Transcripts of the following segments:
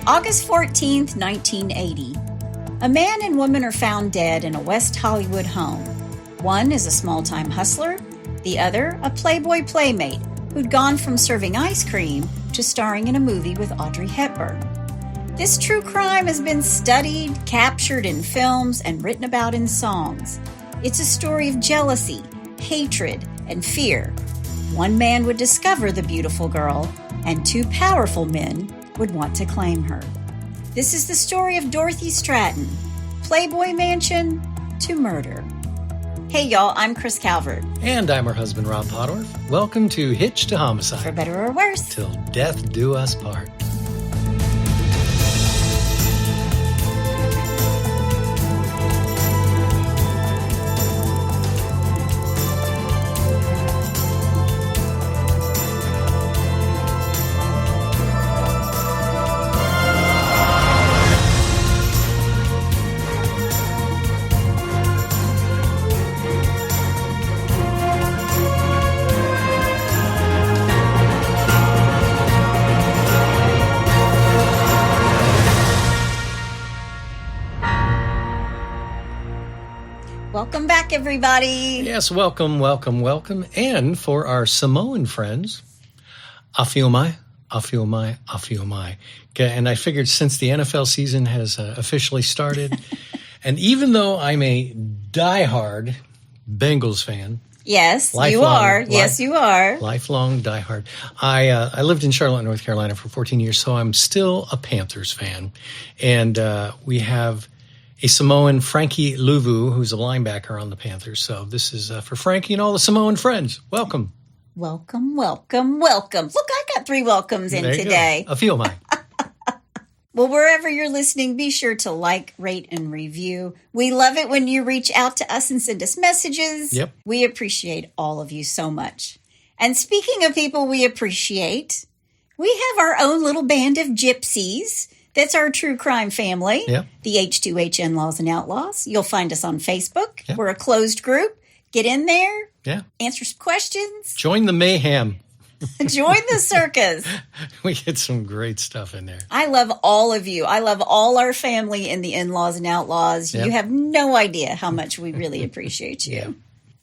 August 14th, 1980. A man and woman are found dead in a West Hollywood home. One is a small-time hustler, the other a Playboy Playmate who'd gone from serving ice cream to starring in a movie with Audrey Hepburn. This true crime has been studied, captured in films, and written about in songs. It's a story of jealousy, hatred, and fear. One man would discover the beautiful girl, and two powerful men would want to claim her. This is the story of Dorothy Stratten, Playboy Mansion to murder. Hey y'all, I'm Chris Calvert. And I'm her husband, Rob Podorf. Welcome to Hitch to Homicide. For better or worse. Till death do us part. Welcome back, everybody. Yes, welcome. And for our Samoan friends, Afiomai. Okay, and I figured since the NFL season has officially started, and even though I'm a diehard Bengals fan. Yes, you are. Lifelong diehard. I lived in Charlotte, North Carolina for 14 years, so I'm still a Panthers fan. And we have a Samoan, Frankie Luvu, who's a linebacker on the Panthers. So this is for Frankie and all the Samoan friends. Welcome. Welcome. Look, I got 3 welcomes in today. A few of mine. Well, wherever you're listening, be sure to like, rate, and review. We love it when you reach out to us and send us messages. Yep. We appreciate all of you so much. And speaking of people we appreciate, we have our own little band of gypsies. That's our true crime family, Yep. the H2H In-Laws and Outlaws. You'll find us on Facebook. Yep. We're a closed group. Get in there. Yeah. Answer some questions. Join the mayhem. Join the circus. We get some great stuff in there. I love all of you. I love all our family in the In-Laws and Outlaws. Yep. You have no idea how much we really appreciate you. Yeah.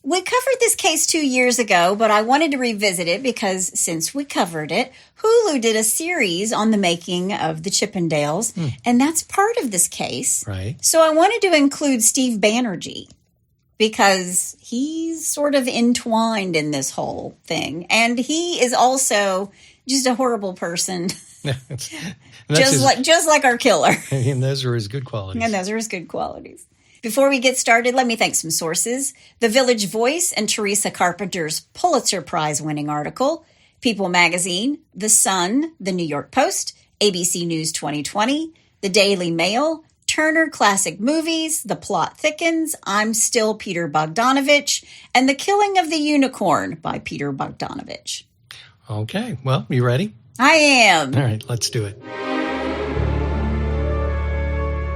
We covered this case 2 years ago, but I wanted to revisit it because since we covered it, Hulu did a series on the making of the Chippendales, and that's part of this case. Right. So I wanted to include Steve Banerjee because he's sort of entwined in this whole thing, and he is also just a horrible person, just like our killer. And those are his good qualities. Before we get started, let me thank some sources. The Village Voice and Teresa Carpenter's Pulitzer Prize-winning article, People Magazine, The Sun, The New York Post, ABC News 2020, The Daily Mail, Turner Classic Movies, The Plot Thickens, I'm Still Peter Bogdanovich, and The Killing of the Unicorn by Peter Bogdanovich. Okay, well, you ready? I am. All right, let's do it.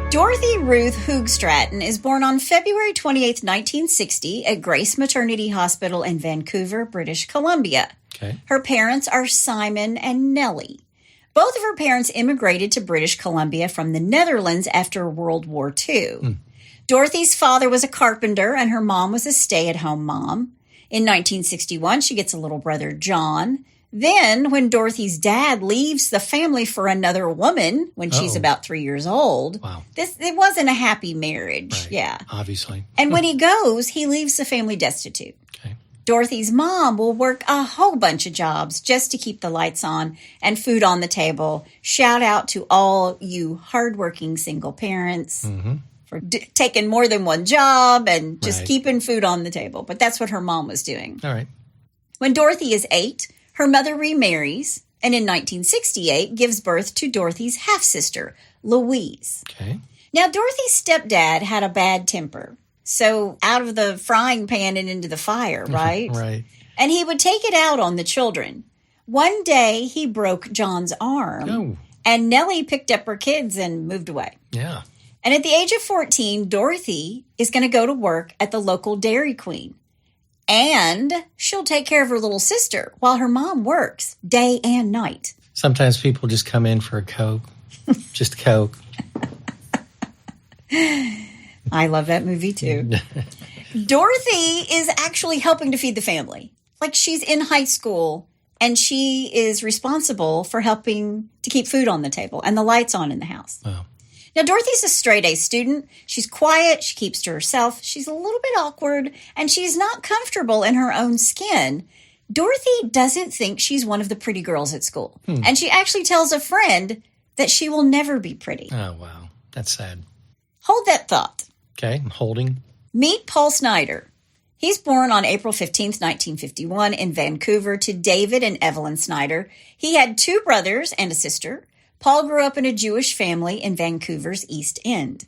Dorothy Ruth Hoog Stratten is born on February 28, 1960 at Grace Maternity Hospital in Vancouver, British Columbia. Okay. Her parents are Simon and Nellie. Both of her parents immigrated to British Columbia from the Netherlands after World War II. Dorothy's father was a carpenter and her mom was a stay-at-home mom. In 1961, she gets a little brother, John. Then, when Dorothy's dad leaves the family for another woman when she's about 3 years old, wow. It wasn't a happy marriage. Right. Yeah. Obviously. And when he goes, he leaves the family destitute. Okay. Dorothy's mom will work a whole bunch of jobs just to keep the lights on and food on the table. Shout out to all you hardworking single parents for taking more than one job and just keeping food on the table. But that's what her mom was doing. All right. When Dorothy is 8, her mother remarries, and in 1968 gives birth to Dorothy's half-sister, Louise. Okay. Now, Dorothy's stepdad had a bad temper, so out of the frying pan and into the fire, right? Right. And he would take it out on the children. One day, he broke John's arm, and Nellie picked up her kids and moved away. Yeah. And at the age of 14, Dorothy is going to go to work at the local Dairy Queen. And she'll take care of her little sister while her mom works day and night. Sometimes people just come in for a Coke. Just Coke. I love that movie, too. Dorothy is actually helping to feed the family. Like, she's in high school, and she is responsible for helping to keep food on the table and the lights on in the house. Wow. Now, Dorothy's a straight-A student. She's quiet. She keeps to herself. She's a little bit awkward, and she's not comfortable in her own skin. Dorothy doesn't think she's one of the pretty girls at school. And she actually tells a friend that she will never be pretty. Oh, wow. That's sad. Hold that thought. Okay, I'm holding. Meet Paul Snyder. He's born on April 15th, 1951 in Vancouver to David and Evelyn Snyder. He had 2 brothers and a sister. Paul grew up in a Jewish family in Vancouver's East End.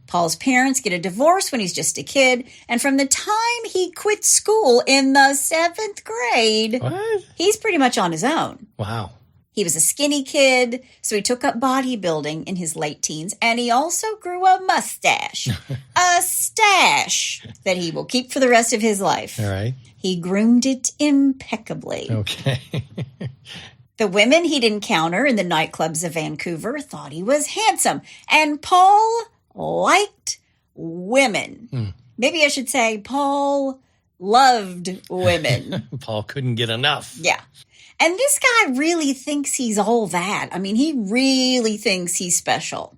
Paul's parents get a divorce when he's just a kid, and from the time he quit school in the 7th grade, What? he's pretty much on his own. Wow. He was a skinny kid, so he took up bodybuilding in his late teens, and he also grew a mustache, a stash that he will keep for the rest of his life. All right. He groomed it impeccably. Okay. The women he'd encounter in the nightclubs of Vancouver thought he was handsome, and Paul liked women. Maybe I should say Paul loved women. Paul couldn't get enough. Yeah. And this guy really thinks he's all that. I mean, he really thinks he's special.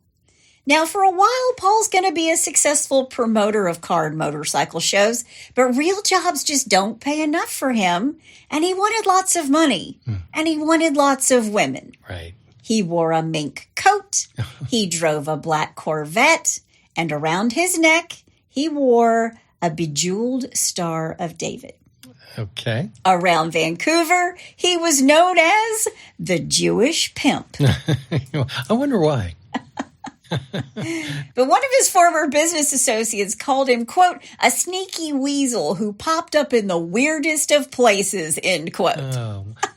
Now, for a while, Paul's going to be a successful promoter of car and motorcycle shows, but real jobs just don't pay enough for him. And he wanted lots of money. And he wanted lots of women. Right. He wore a mink coat. He drove a black Corvette. And around his neck, he wore a bejeweled Star of David. Okay. Around Vancouver, he was known as the Jewish pimp. I wonder why. But one of his former business associates called him, quote, a sneaky weasel who popped up in the weirdest of places, end quote.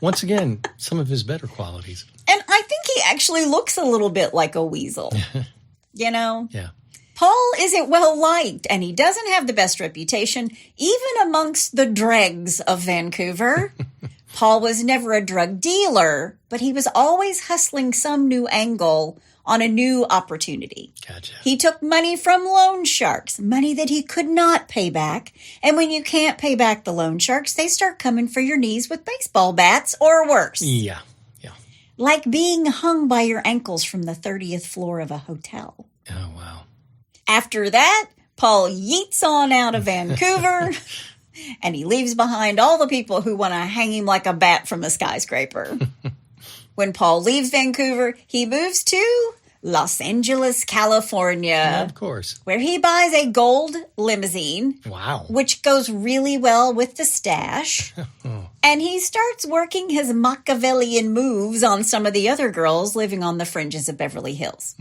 Once again, some of his better qualities. And I think he actually looks a little bit like a weasel. You know? Yeah. Paul isn't well liked, and he doesn't have the best reputation, even amongst the dregs of Vancouver. Paul was never a drug dealer, but he was always hustling some new angle on a new opportunity. Gotcha. He took money from loan sharks, money that he could not pay back. And when you can't pay back the loan sharks, they start coming for your knees with baseball bats or worse. Yeah. Yeah. Like being hung by your ankles from the 30th floor of a hotel. Oh, wow. After that, Paul yeets on out of Vancouver, and he leaves behind all the people who want to hang him like a bat from a skyscraper. When Paul leaves Vancouver, he moves to Los Angeles, California. Yeah, of course. Where he buys a gold limousine. Wow. Which goes really well with the stash. And he starts working his Machiavellian moves on some of the other girls living on the fringes of Beverly Hills.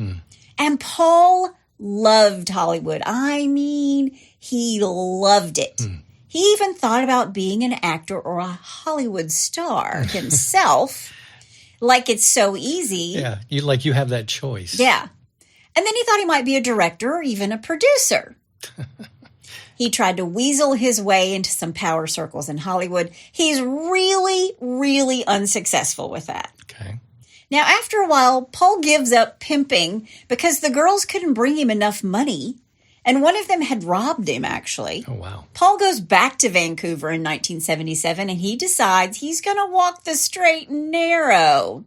And Paul loved Hollywood. I mean, he loved it. He even thought about being an actor or a Hollywood star himself. Like it's so easy. Yeah, you have that choice. Yeah. And then he thought he might be a director or even a producer. He tried to weasel his way into some power circles in Hollywood. He's really, really unsuccessful with that. Okay. Now, after a while, Paul gives up pimping because the girls couldn't bring him enough money. And one of them had robbed him, actually. Oh, wow. Paul goes back to Vancouver in 1977, and he decides he's going to walk the straight and narrow.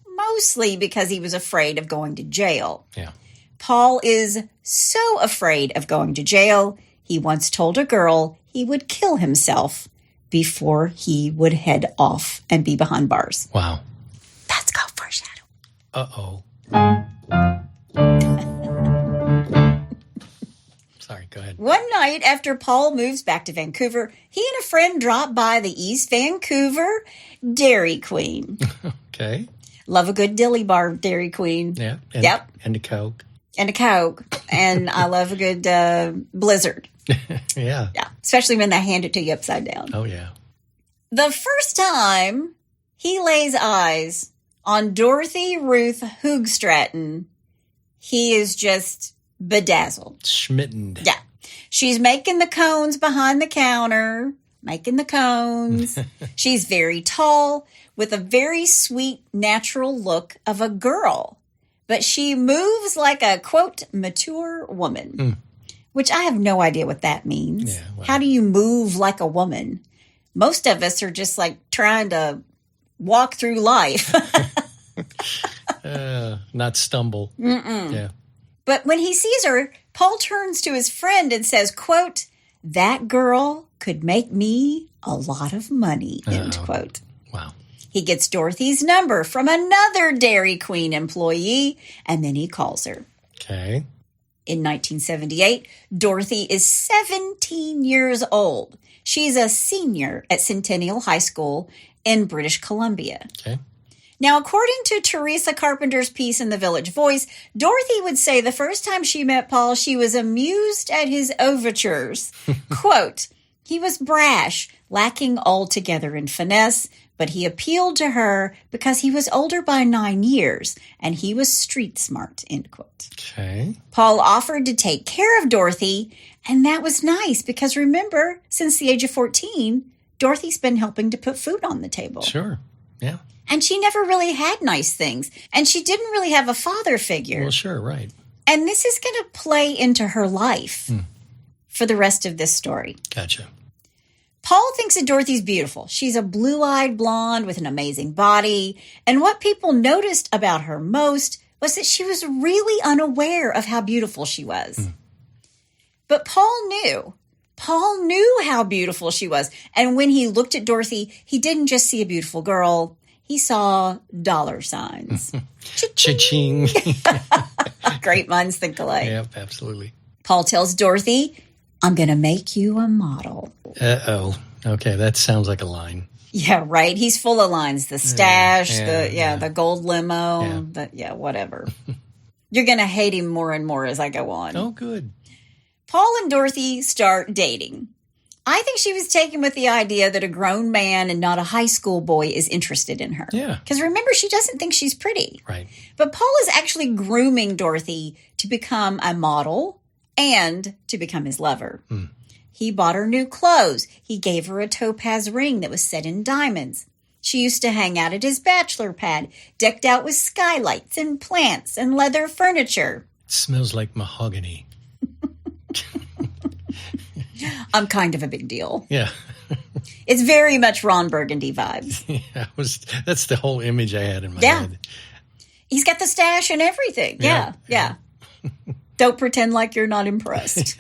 Mostly because he was afraid of going to jail. Yeah. Paul is so afraid of going to jail, he once told a girl he would kill himself before he would head off and be behind bars. Wow. That's called foreshadow. Uh-oh. Sorry, go ahead. One night after Paul moves back to Vancouver, he and a friend drop by the East Vancouver Dairy Queen. Okay. Love a good dilly bar, Dairy Queen. Yeah. Yep. And a Coke. And a Coke. And I love a good Blizzard. Yeah. Yeah. Especially when they hand it to you upside down. Oh, yeah. The first time he lays eyes on Dorothy Ruth Stratten, he is just bedazzled. Schmittened. Yeah. She's making the cones behind the counter, making the cones. She's very tall with a very sweet, natural look of a girl. but she moves like a, quote, mature woman, which I have no idea what that means. Yeah, well. How do you move like a woman? Most of us are just like trying to walk through life. Not stumble. Yeah. But when he sees her, Paul turns to his friend and says, quote, that girl could make me a lot of money, end quote. Wow. He gets Dorothy's number from another Dairy Queen employee, and then he calls her. Okay. In 1978, Dorothy is 17 years old. She's a senior at Centennial High School in British Columbia. Okay. Now, according to Teresa Carpenter's piece in The Village Voice, Dorothy would say the first time she met Paul, she was amused at his overtures. Quote, he was brash, lacking altogether in finesse, but he appealed to her because he was older by 9 years, and he was street smart, end quote. Okay. Paul offered to take care of Dorothy, and that was nice because remember, since the age of 14, Dorothy's been helping to put food on the table. Sure. Yeah. And she never really had nice things. And she didn't really have a father figure. Well, sure, right. And this is going to play into her life for the rest of this story. Gotcha. Paul thinks that Dorothy's beautiful. She's a blue-eyed blonde with an amazing body. And what people noticed about her most was that she was really unaware of how beautiful she was. But Paul knew. Paul knew how beautiful she was. And when he looked at Dorothy, he didn't just see a beautiful girl. He saw dollar signs. Cha-ching. Great minds think alike. Yep, absolutely. Paul tells Dorothy, I'm going to make you a model. Uh-oh. Okay, that sounds like a line. Yeah, right. He's full of lines. The stash, Yeah. the gold limo, whatever. You're going to hate him more and more as I go on. Oh, good. Paul and Dorothy start dating. I think she was taken with the idea that a grown man and not a high school boy is interested in her. Yeah. Because remember, she doesn't think she's pretty. Right. But Paul is actually grooming Dorothy to become a model and to become his lover. He bought her new clothes. He gave her a topaz ring that was set in diamonds. She used to hang out at his bachelor pad, decked out with skylights and plants and leather furniture. It smells like mahogany. I'm kind of a big deal. Yeah. It's very much Ron Burgundy vibes. Yeah, that's the whole image I had in my head. He's got the stash and everything. Yeah. Don't pretend like you're not impressed.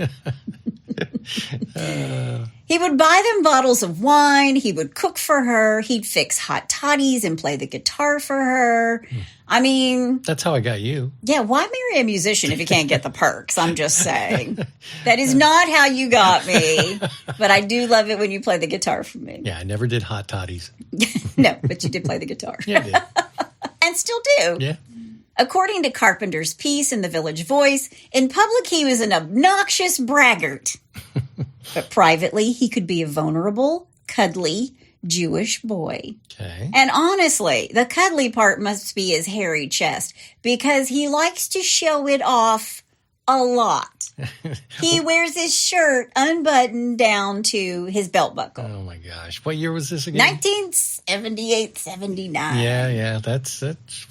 He would buy them bottles of wine. He would cook for her. He'd fix hot toddies and play the guitar for her. I mean... That's how I got you. Yeah, why marry a musician if you can't get the perks? I'm just saying. That is not how you got me. But I do love it when you play the guitar for me. Yeah, I never did hot toddies. No, but you did play the guitar. Yeah, I did. And still do. Yeah. According to Carpenter's piece in The Village Voice, in public he was an obnoxious braggart. But privately, he could be a vulnerable, cuddly Jewish boy. Okay. And honestly, the cuddly part must be his hairy chest because he likes to show it off a lot. He wears his shirt unbuttoned down to his belt buckle. Oh, my gosh. What year was this again? 1978, 79. Yeah. That's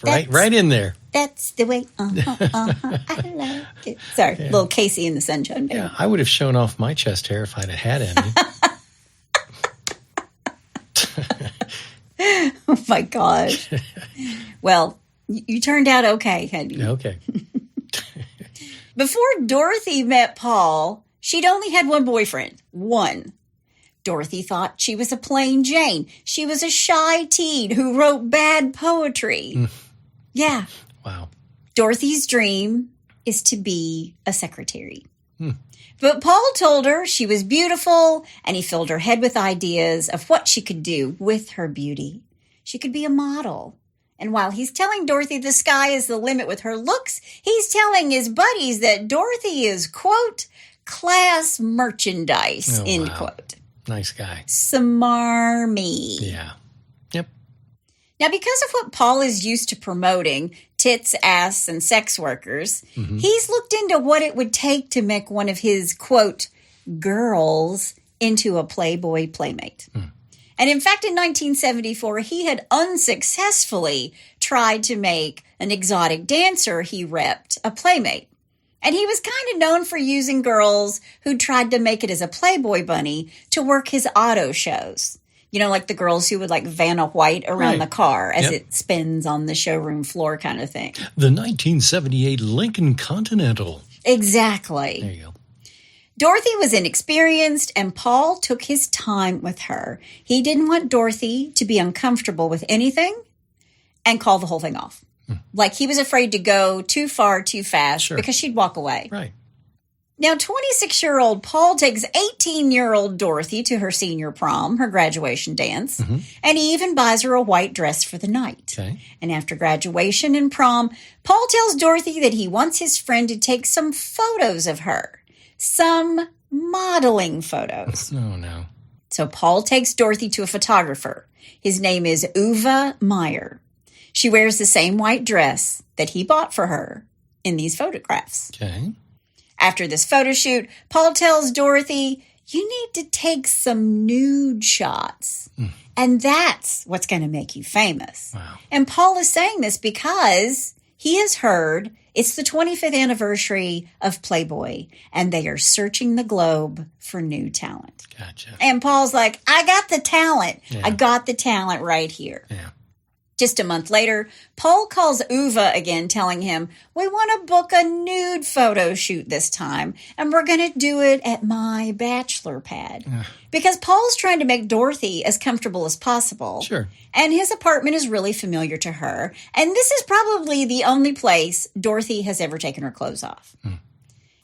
right in there. That's the way, I like it. Sorry, little Casey in the Sunshine Band. Yeah, I would have shown off my chest hair if I'd have had any. Oh, my gosh. Well, you turned out okay, hadn't you? Okay. Before Dorothy met Paul, she'd only had one boyfriend. One. Dorothy thought she was a plain Jane. She was a shy teen who wrote bad poetry. Yeah. Wow. Dorothy's dream is to be a secretary. But Paul told her she was beautiful, and he filled her head with ideas of what she could do with her beauty. She could be a model. And while he's telling Dorothy the sky is the limit with her looks, he's telling his buddies that Dorothy is, quote, class merchandise, end quote. Nice guy. Smarmy. Yeah. Yep. Now, because of what Paul is used to promoting, tits, ass, and sex workers, he's looked into what it would take to make one of his, quote, girls into a Playboy Playmate. And in fact, in 1974, he had unsuccessfully tried to make an exotic dancer he repped, a Playmate. And he was kind of known for using girls who tried to make it as a Playboy bunny to work his auto shows. Like the girls who would like Vanna White around the car as it spins on the showroom floor kind of thing. The 1978 Lincoln Continental. Exactly. There you go. Dorothy was inexperienced, and Paul took his time with her. He didn't want Dorothy to be uncomfortable with anything and call the whole thing off. Like he was afraid to go too far too fast because she'd walk away. Right. Now, 26-year-old Paul takes 18-year-old Dorothy to her senior prom, her graduation dance, and he even buys her a white dress for the night. Okay. And after graduation and prom, Paul tells Dorothy that he wants his friend to take some photos of her, some modeling photos. Oh, no. So Paul takes Dorothy to a photographer. His name is Uva Meyer. She wears the same white dress that he bought for her in these photographs. Okay. After this photo shoot, Paul tells Dorothy, you need to take some nude shots. And that's what's going to make you famous. Wow. And Paul is saying this because he has heard it's the 25th anniversary of Playboy, and they are searching the globe for new talent. Gotcha. And Paul's like, I got the talent. Yeah. I got the talent right here. Yeah. Just a month later, Paul calls Uva again, telling him, we want to book a nude photo shoot this time, and we're going to do it at my bachelor pad. Because Paul's trying to make Dorothy as comfortable as possible. Sure. And his apartment is really familiar to her. And this is probably the only place Dorothy has ever taken her clothes off.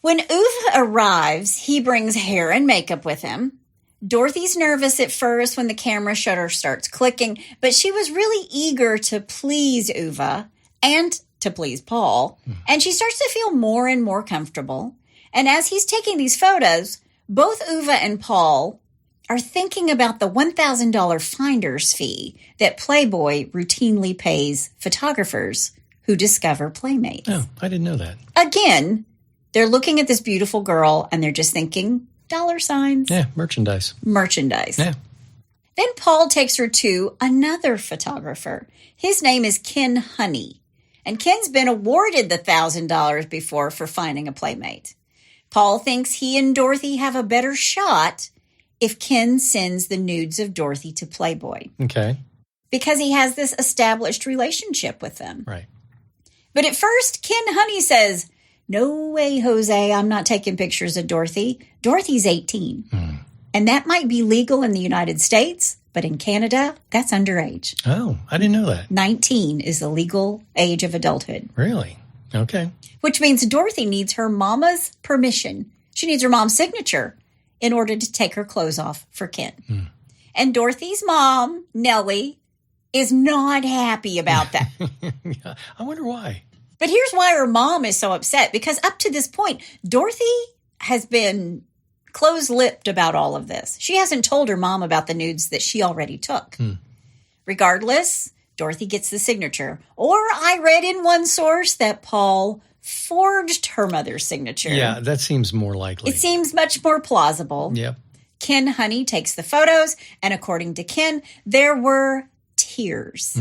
When Uva arrives, he brings hair and makeup with him. Dorothy's nervous at first when the camera shutter starts clicking, but she was really eager to please Uva and to please Paul, and she starts to feel more and more comfortable. And as he's taking these photos, both Uva and Paul are thinking about the $1,000 finder's fee that Playboy routinely pays photographers who discover Playmates. Oh, I didn't know that. Again, they're looking at this beautiful girl and they're just thinking, dollar signs. Yeah, merchandise. Yeah. Then Paul takes her to another photographer. His name is Ken Honey. And Ken's been awarded the $1,000 before for finding a Playmate. Paul thinks he and Dorothy have a better shot if Ken sends the nudes of Dorothy to Playboy. Okay. Because he has this established relationship with them. Right. But at first, Ken Honey says, no way, Jose, I'm not taking pictures of Dorothy. Dorothy's 18. And that might be legal in the United States, but in Canada, that's underage. Oh, I didn't know that. 19 is the legal age of adulthood. Really? Okay. Which means Dorothy needs her mama's permission. She needs her mom's signature in order to take her clothes off for Ken. And Dorothy's mom, Nellie, is not happy about that. Yeah, I wonder why. But here's why her mom is so upset, because up to this point, Dorothy has been close-lipped about all of this. She hasn't told her mom about the nudes that she already took. Regardless, Dorothy gets the signature. Or I read in one source that Paul forged her mother's signature. Yeah, that seems more likely. It seems much more plausible. Yep. Ken Honey takes the photos, and according to Ken, there were tears.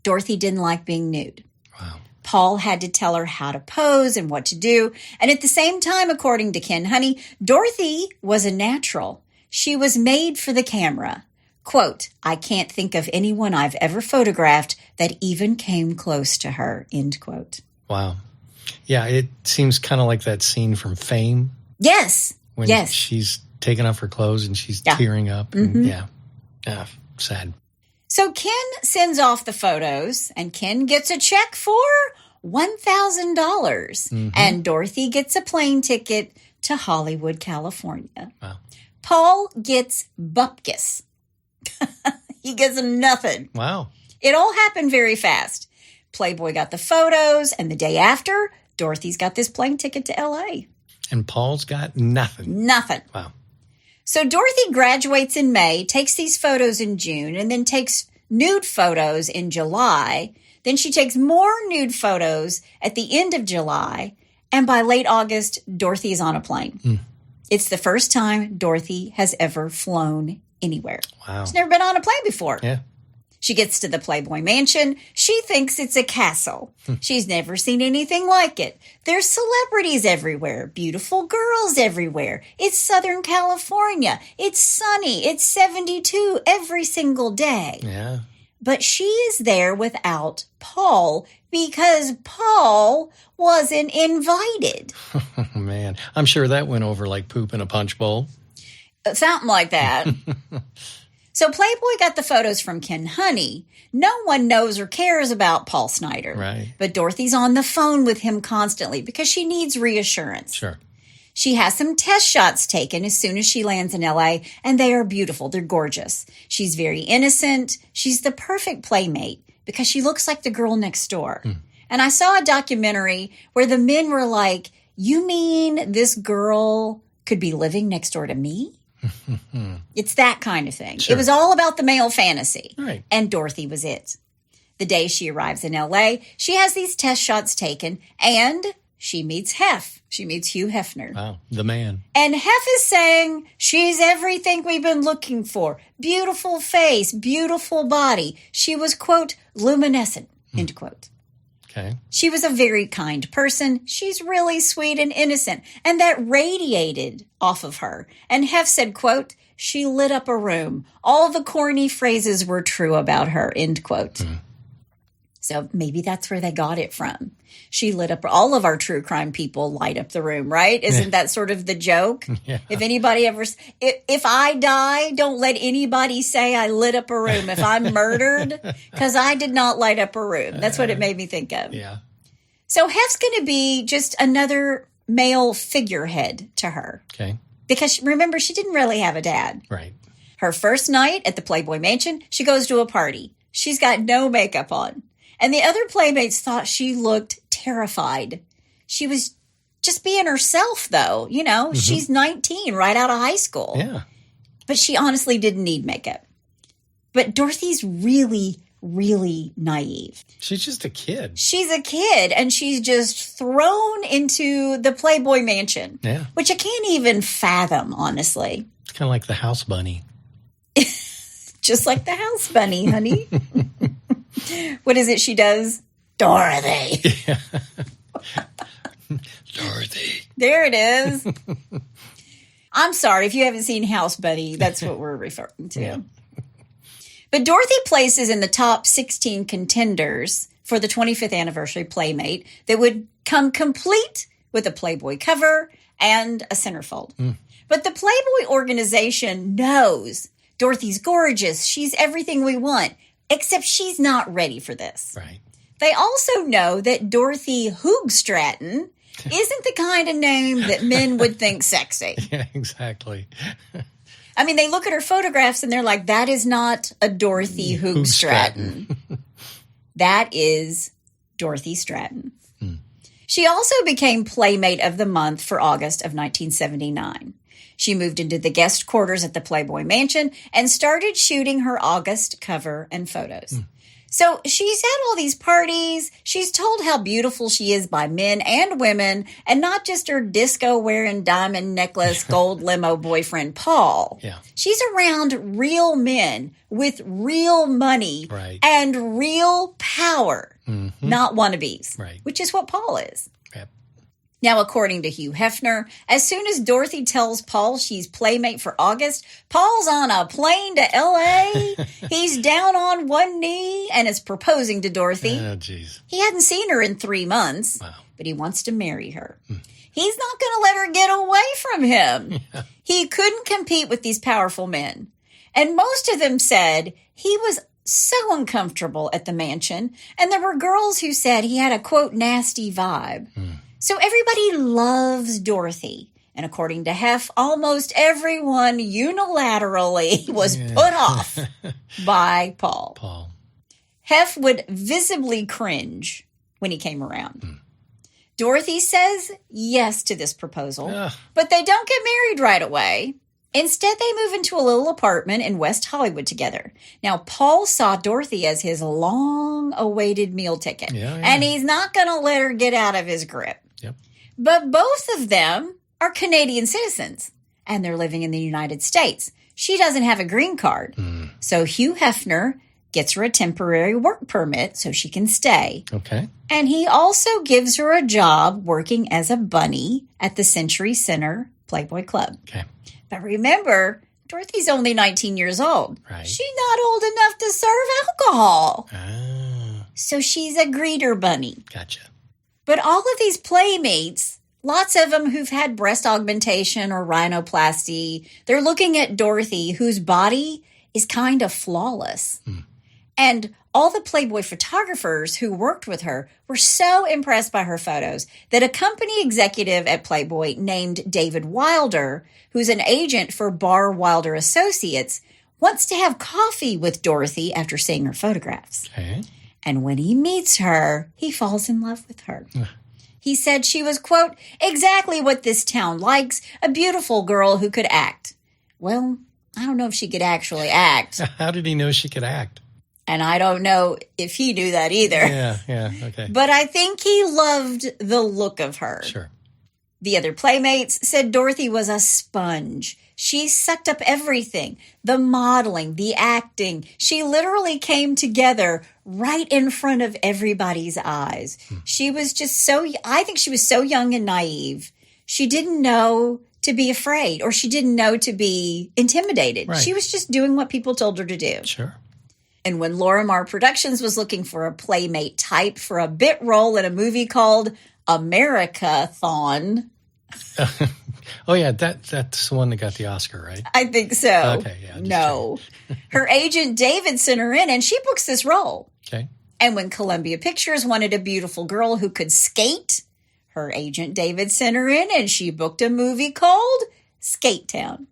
Dorothy didn't like being nude. Wow. Paul had to tell her how to pose and what to do. And at the same time, according to Ken Honey, Dorothy was a natural. She was made for the camera. Quote, I can't think of anyone I've ever photographed that even came close to her, end quote. Wow. Yeah, it seems kind of like that scene from Fame. Yes. When yes. she's taking off her clothes and she's tearing up. And sad. So Ken sends off the photos, and Ken gets a check for $1,000. And Dorothy gets a plane ticket to Hollywood, California. Wow. Paul gets bupkis. He gets nothing. Wow. It all happened very fast. Playboy got the photos, and the day after, Dorothy's got this plane ticket to L.A. And Paul's got nothing. Nothing. Wow. So Dorothy graduates in May, takes these photos in June, and then takes nude photos in July. Then she takes more nude photos at the end of July. And by late August, Dorothy is on a plane. It's the first time Dorothy has ever flown anywhere. Wow. She's never been on a plane before. Yeah. She gets to the Playboy Mansion. She thinks it's a castle. She's never seen anything like it. There's celebrities everywhere, beautiful girls everywhere. It's Southern California. It's sunny. It's 72 every single day. Yeah. But she is there without Paul because Paul wasn't invited. Oh, man. I'm sure that went over like poop in a punch bowl. Something like that. So Playboy got the photos from Ken Honey. No one knows or cares about Paul Snyder. Right. But Dorothy's on the phone with him constantly because she needs reassurance. Sure. She has some test shots taken as soon as she lands in LA, and they are beautiful. They're gorgeous. She's very innocent. She's the perfect playmate because she looks like the girl next door. And I saw a documentary where the men were like, you mean this girl could be living next door to me? It's that kind of thing. Sure. It was all about the male fantasy. Right. And Dorothy was it. The day she arrives in LA, she has these test shots taken and she meets Hef. She meets Hugh Hefner. Wow, the man. And Hef is saying she's everything we've been looking for. Beautiful face, beautiful body. She was, quote, luminescent, end quote. Okay. She was a very kind person. She's really sweet and innocent. And that radiated off of her. And Hef said, quote, she lit up a room. All the corny phrases were true about her, end quote. So maybe that's where they got it from. She lit up, all of our true crime people light up the room, right? Isn't that sort of the joke? Yeah. If anybody ever, if I die, don't let anybody say I lit up a room. If I'm murdered, because I did not light up a room. That's what it made me think of. Yeah. So Hef's going to be just another male figurehead to her. Okay. Because remember, she didn't really have a dad. Right. Her first night at the Playboy Mansion, she goes to a party. She's got no makeup on. And the other playmates thought she looked terrified. She was just being herself, though. You know, she's 19, right out of high school. Yeah. But she honestly didn't need makeup. But Dorothy's really, really naive. She's just a kid. She's a kid, and she's just thrown into the Playboy Mansion. Yeah. Which I can't even fathom, honestly. It's kind of like the house bunny. Just like the house bunny, honey. What is it she does? Dorothy. Yeah. Dorothy. There it is. I'm sorry if you haven't seen House Bunny. That's what we're referring to. Yeah. But Dorothy places in the top 16 contenders for the 25th anniversary Playmate that would come complete with a Playboy cover and a centerfold. But the Playboy organization knows Dorothy's gorgeous. She's everything we want. Except she's not ready for this. Right. They also know that Dorothy Stratten isn't the kind of name that men would think sexy. Yeah, exactly. I mean, they look at her photographs and they're like, that is not a Dorothy Stratten. That is Dorothy Stratten. She also became Playmate of the Month for August of 1979. She moved into the guest quarters at the Playboy Mansion and started shooting her August cover and photos. So she's had all these parties. She's told how beautiful she is by men and women, and not just her disco-wearing diamond necklace, gold limo boyfriend, Paul. Yeah. She's around real men with real money and real power, not wannabes, which is what Paul is. Now, according to Hugh Hefner, as soon as Dorothy tells Paul she's Playmate for August, Paul's on a plane to L.A., he's down on one knee, and is proposing to Dorothy. Oh, jeez. He hadn't seen her in 3 months, but he wants to marry her. He's not going to let her get away from him. Yeah. He couldn't compete with these powerful men. And most of them said he was so uncomfortable at the mansion, and there were girls who said he had a, quote, nasty vibe. So everybody loves Dorothy. And according to Hef, almost everyone unilaterally was put off by Paul. Hef would visibly cringe when he came around. Dorothy says yes to this proposal, but they don't get married right away. Instead, they move into a little apartment in West Hollywood together. Now, Paul saw Dorothy as his long-awaited meal ticket, and he's not going to let her get out of his grip. Yep. But both of them are Canadian citizens, and they're living in the United States. She doesn't have a green card. So Hugh Hefner gets her a temporary work permit so she can stay. Okay. And he also gives her a job working as a bunny at the Century Center Playboy Club. Okay. But remember, Dorothy's only 19 years old. Right. She's not old enough to serve alcohol. Ah. So she's a greeter bunny. Gotcha. But all of these playmates, lots of them who've had breast augmentation or rhinoplasty, they're looking at Dorothy, whose body is kind of flawless. And all the Playboy photographers who worked with her were so impressed by her photos that a company executive at Playboy named David Wilder, who's an agent for Bar Wilder Associates, wants to have coffee with Dorothy after seeing her photographs. Okay. And when he meets her, he falls in love with her. He said she was, quote, exactly what this town likes, a beautiful girl who could act. Well, I don't know if she could actually act. How did he know she could act? And I don't know if he knew that either. Yeah, okay. But I think he loved the look of her. Sure. The other playmates said Dorothy was a sponge. She sucked up everything, the modeling, the acting. She literally came together right in front of everybody's eyes. She was just I think she was so young and naive. She didn't know to be afraid, or she didn't know to be intimidated. Right. She was just doing what people told her to do. Sure. And when Lorimar Productions was looking for a playmate type for a bit role in a movie called America-thon. Oh, yeah, that's the one that got the Oscar, right? I think so. Okay, yeah. No. Her agent David sent her in, and she books this role. Okay. And when Columbia Pictures wanted a beautiful girl who could skate, her agent David sent her in, and she booked a movie called Skate Town.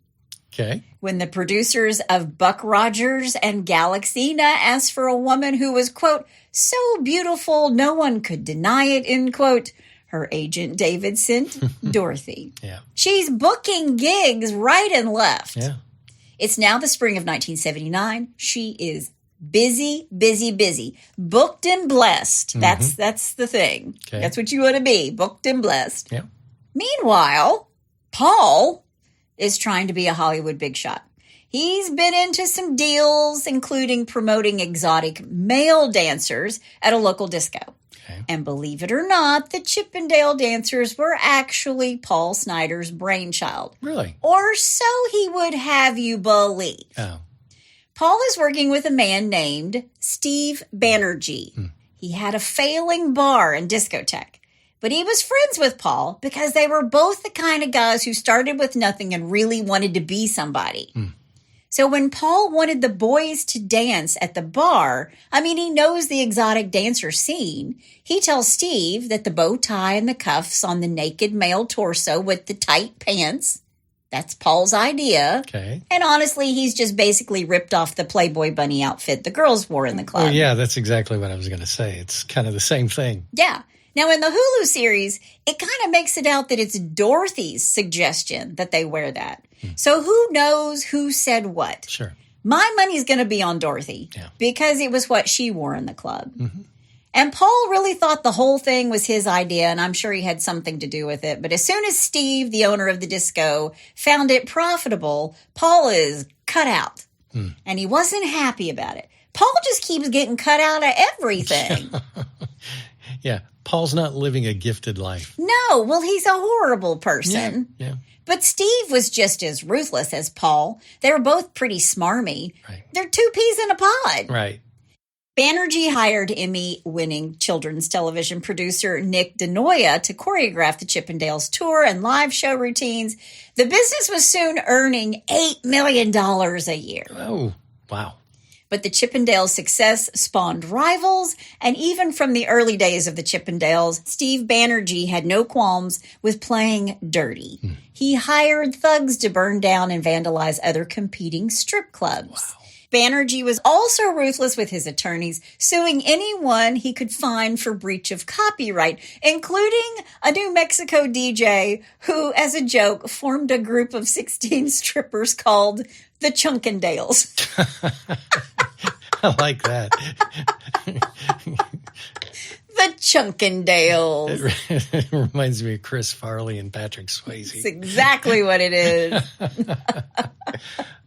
Okay. When the producers of Buck Rogers and Galaxina asked for a woman who was, quote, so beautiful no one could deny it, end quote, her agent David sent Dorothy. Yeah. She's booking gigs right and left. Yeah. It's now the spring of 1979. She is busy, busy, busy. Booked and blessed. That's the thing. Okay. That's what you want to be, booked and blessed. Yeah. Meanwhile, Paul is trying to be a Hollywood big shot. He's been into some deals, including promoting exotic male dancers at a local disco. Okay. And believe it or not, the Chippendale dancers were actually Paul Snider's brainchild. Really? Or so he would have you believe. Oh. Paul is working with a man named Steve Banerjee. He had a failing bar and discotheque. But he was friends with Paul because they were both the kind of guys who started with nothing and really wanted to be somebody. So when Paul wanted the boys to dance at the bar, I mean, he knows the exotic dancer scene. He tells Steve that the bow tie and the cuffs on the naked male torso with the tight pants, that's Paul's idea. Okay. And honestly, he's just basically ripped off the Playboy bunny outfit the girls wore in the club. Well, yeah, that's exactly what I was going to say. It's kind of the same thing. Yeah. Now, in the Hulu series, it kind of makes it out that it's Dorothy's suggestion that they wear that. So who knows who said what? Sure. My money's going to be on Dorothy because it was what she wore in the club. And Paul really thought the whole thing was his idea, and I'm sure he had something to do with it. But as soon as Steve, the owner of the disco, found it profitable, Paul is cut out. And he wasn't happy about it. Paul just keeps getting cut out of everything. Yeah. Paul's not living a gifted life. No, well, he's a horrible person. Yeah. But Steve was just as ruthless as Paul. They were both pretty smarmy. Right. They're two peas in a pod. Right. Banerjee hired Emmy-winning children's television producer Nick DeNoia to choreograph the Chippendales tour and live show routines. The business was soon earning $8 million a year. Oh, wow. But the Chippendales' success spawned rivals, and even from the early days of the Chippendales, Steve Banerjee had no qualms with playing dirty. He hired thugs to burn down and vandalize other competing strip clubs. Wow. Banerjee was also ruthless with his attorneys, suing anyone he could find for breach of copyright, including a New Mexico DJ who, as a joke, formed a group of 16 strippers called the Chunkendales. I like that. The Chunkendales. It reminds me of Chris Farley and Patrick Swayze. That's exactly what it is.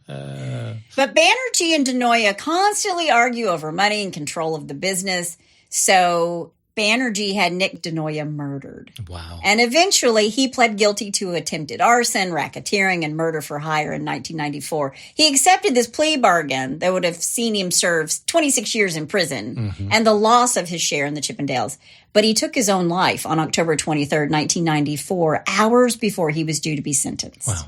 But Banerjee and Denoya constantly argue over money and control of the business. So Banerjee had Nick Denoya murdered. Wow. And eventually he pled guilty to attempted arson, racketeering, and murder for hire in 1994. He accepted this plea bargain that would have seen him serve 26 years in prison and the loss of his share in the Chippendales. But he took his own life on October 23rd, 1994, hours before he was due to be sentenced. Wow.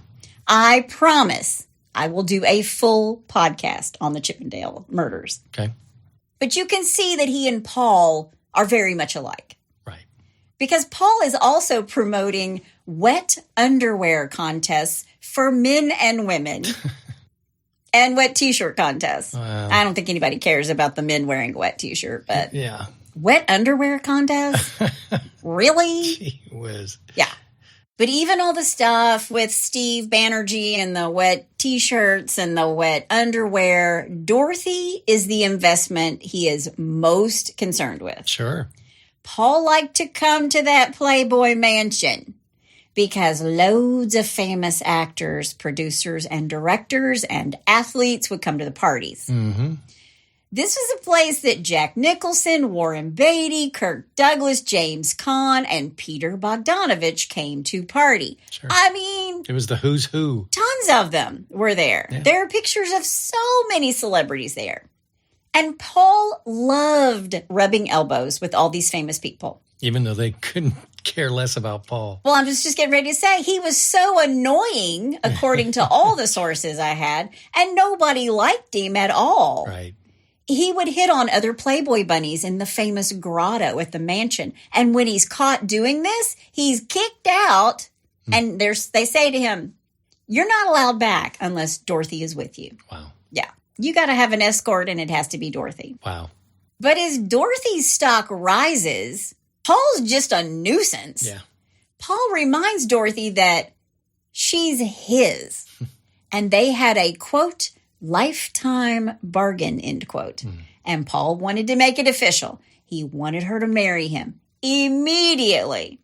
I promise I will do a full podcast on the Chippendale murders. Okay. But you can see that he and Paul are very much alike. Right. Because Paul is also promoting wet underwear contests for men and women and wet t-shirt contests. I don't think anybody cares about the men wearing a wet t-shirt, but yeah. Wet underwear contests? Really? Gee whiz. Yeah. But even all the stuff with Steve Banerjee and the wet t-shirts and the wet underwear, Dorothy is the investment he is most concerned with. Sure. Paul liked to come to that Playboy Mansion because loads of famous actors, producers, and directors and athletes would come to the parties. Mm-hmm. This was a place that Jack Nicholson, Warren Beatty, Kirk Douglas, James Caan, and Peter Bogdanovich came to party. Sure. I mean, it was the who's who. Tons of them were there. Yeah. There are pictures of so many celebrities there. And Paul loved rubbing elbows with all these famous people. Even though they couldn't care less about Paul. Well, I'm just getting ready to say he was so annoying, according to all the sources I had, and nobody liked him at all. Right. He would hit on other Playboy bunnies in the famous grotto at the mansion. And when he's caught doing this, he's kicked out. And they say to him, you're not allowed back unless Dorothy is with you. Wow. Yeah. You got to have an escort and it has to be Dorothy. Wow. But as Dorothy's stock rises, Paul's just a nuisance. Yeah. Paul reminds Dorothy that she's his. And they had a, quote, lifetime bargain, end quote. And Paul wanted to make it official. He wanted her to marry him immediately.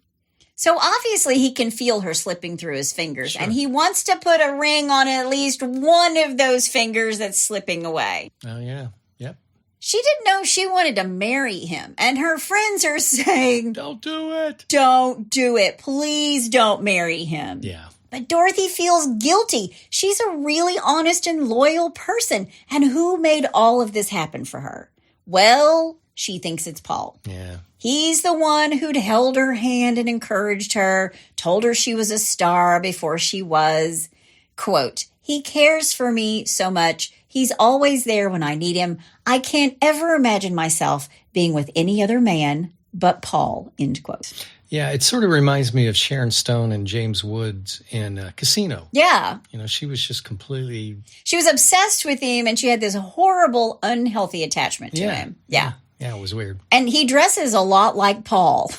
So obviously he can feel her slipping through his fingers. Sure. And he wants to put a ring on at least one of those fingers that's slipping away. Oh, yeah. Yep. She didn't know she wanted to marry him. And her friends are saying, don't do it. Don't do it. Please don't marry him. Yeah. But Dorothy feels guilty. She's a really honest and loyal person. And who made all of this happen for her? Well, she thinks it's Paul. Yeah. He's the one who'd held her hand and encouraged her, told her she was a star before she was. Quote, he cares for me so much. He's always there when I need him. I can't ever imagine myself being with any other man but Paul, end quote. Yeah, it sort of reminds me of Sharon Stone and James Woods in Casino. Yeah. You know, she was just completely... She was obsessed with him, and she had this horrible, unhealthy attachment to him. Yeah. Yeah, it was weird. And he dresses a lot like Paul.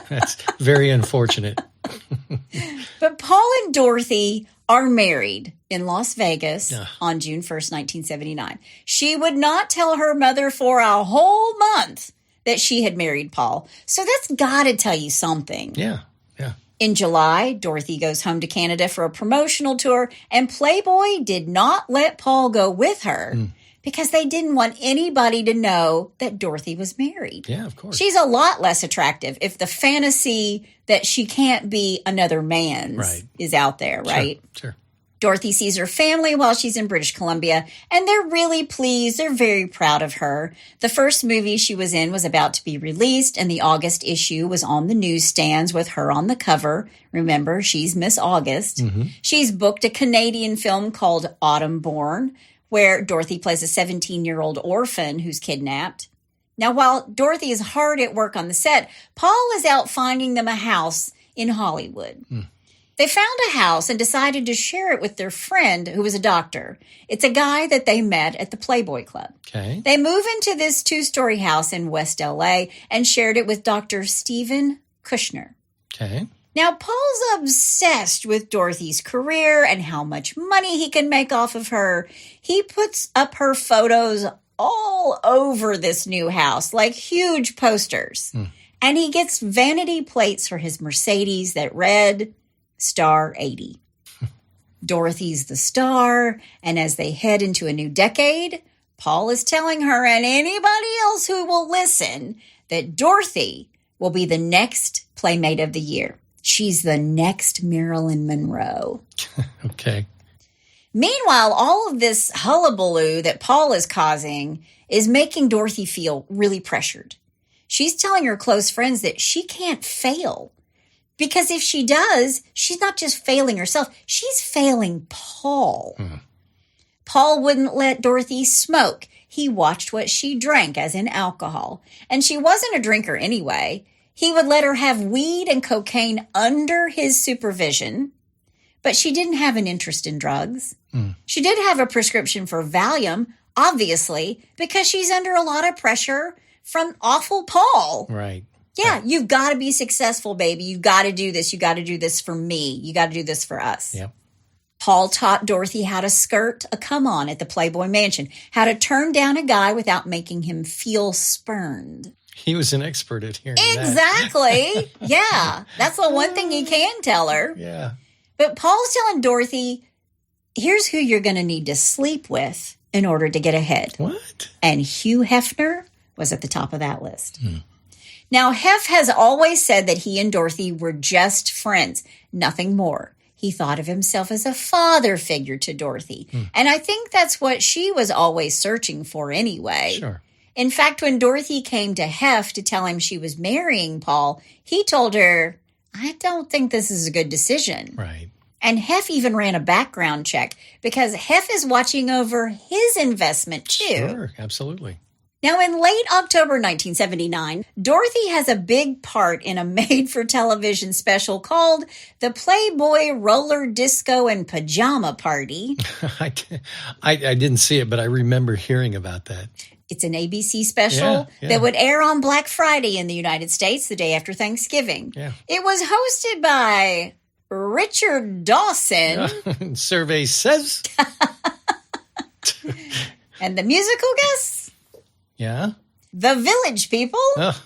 That's very unfortunate. But Paul and Dorothy are married in Las Vegas on June 1st, 1979. She would not tell her mother for a whole month that she had married Paul. So that's got to tell you something. Yeah, yeah. In July, Dorothy goes home to Canada for a promotional tour, and Playboy did not let Paul go with her because they didn't want anybody to know that Dorothy was married. Yeah, of course. She's a lot less attractive if the fantasy that she can't be another man's is out there, right? Sure. Dorothy sees her family while she's in British Columbia, and they're really pleased. They're very proud of her. The first movie she was in was about to be released, and the August issue was on the newsstands with her on the cover. Remember, she's Miss August. She's booked a Canadian film called Autumn Born, where Dorothy plays a 17-year-old orphan who's kidnapped. Now, while Dorothy is hard at work on the set, Paul is out finding them a house in Hollywood. They found a house and decided to share it with their friend who was a doctor. It's a guy that they met at the Playboy Club. Okay. They move into this 2-story house in West LA and shared it with Dr. Stephen Kushner. Okay. Now, Paul's obsessed with Dorothy's career and how much money he can make off of her. He puts up her photos all over this new house, like huge posters. And he gets vanity plates for his Mercedes that read... Star 80. Dorothy's the star, and as they head into a new decade, Paul is telling her and anybody else who will listen that Dorothy will be the next Playmate of the Year. She's the next Marilyn Monroe. Okay. Meanwhile, all of this hullabaloo that Paul is causing is making Dorothy feel really pressured. She's telling her close friends that she can't fail. Because if she does, she's not just failing herself, she's failing Paul. Paul wouldn't let Dorothy smoke. He watched what she drank, as in alcohol. And she wasn't a drinker anyway. He would let her have weed and cocaine under his supervision. But she didn't have an interest in drugs. She did have a prescription for Valium, obviously, because she's under a lot of pressure from awful Paul. Right. Yeah, you've got to be successful, baby. You've got to do this. You got to do this for me. You got to do this for us. Yep. Paul taught Dorothy how to skirt a come-on at the Playboy Mansion, how to turn down a guy without making him feel spurned. He was an expert at hearing that. Exactly. Yeah, that's the one thing he can tell her. Yeah. But Paul's telling Dorothy, here's who you're going to need to sleep with in order to get ahead. What? And Hugh Hefner was at the top of that list. Now, Hef has always said that he and Dorothy were just friends, nothing more. He thought of himself as a father figure to Dorothy. And I think that's what she was always searching for anyway. Sure. In fact, when Dorothy came to Hef to tell him she was marrying Paul, he told her, I don't think this is a good decision. Right. And Hef even ran a background check because Hef is watching over his investment too. Sure, absolutely. Now, in late October 1979, Dorothy has a big part in a made-for-television special called The Playboy Roller Disco and Pajama Party. I didn't see it, but I remember hearing about that. It's an ABC special that would air on Black Friday in the United States the day after Thanksgiving. Yeah. It was hosted by Richard Dawson. Survey says. And the musical guests? Yeah. The Village People. Oh.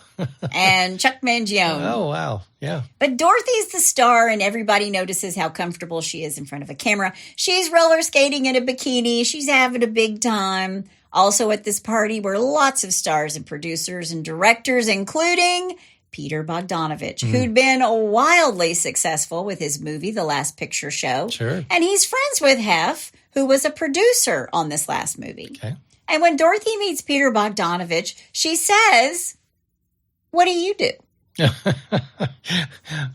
And Chuck Mangione. Oh, wow. Yeah. But Dorothy's the star, and everybody notices how comfortable she is in front of a camera. She's roller skating in a bikini. She's having a big time. Also at this party were lots of stars and producers and directors, including Peter Bogdanovich, who'd been wildly successful with his movie, The Last Picture Show. Sure. And he's friends with Hef, who was a producer on this last movie. Okay. And when Dorothy meets Peter Bogdanovich, she says, what do you do?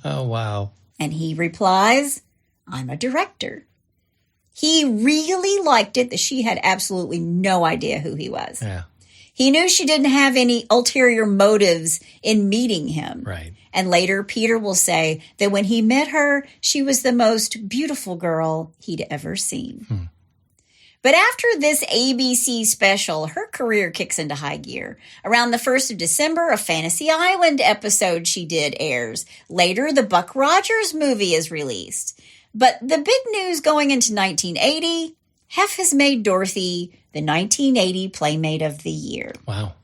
Oh, wow. And he replies, I'm a director. He really liked it that she had absolutely no idea who he was. Yeah. He knew she didn't have any ulterior motives in meeting him. Right. And later, Peter will say that when he met her, she was the most beautiful girl he'd ever seen. But after this ABC special, her career kicks into high gear. Around the 1st of December, a Fantasy Island episode she did airs. Later, the Buck Rogers movie is released. But the big news going into 1980, Hef has made Dorothy the 1980 Playmate of the Year. Wow.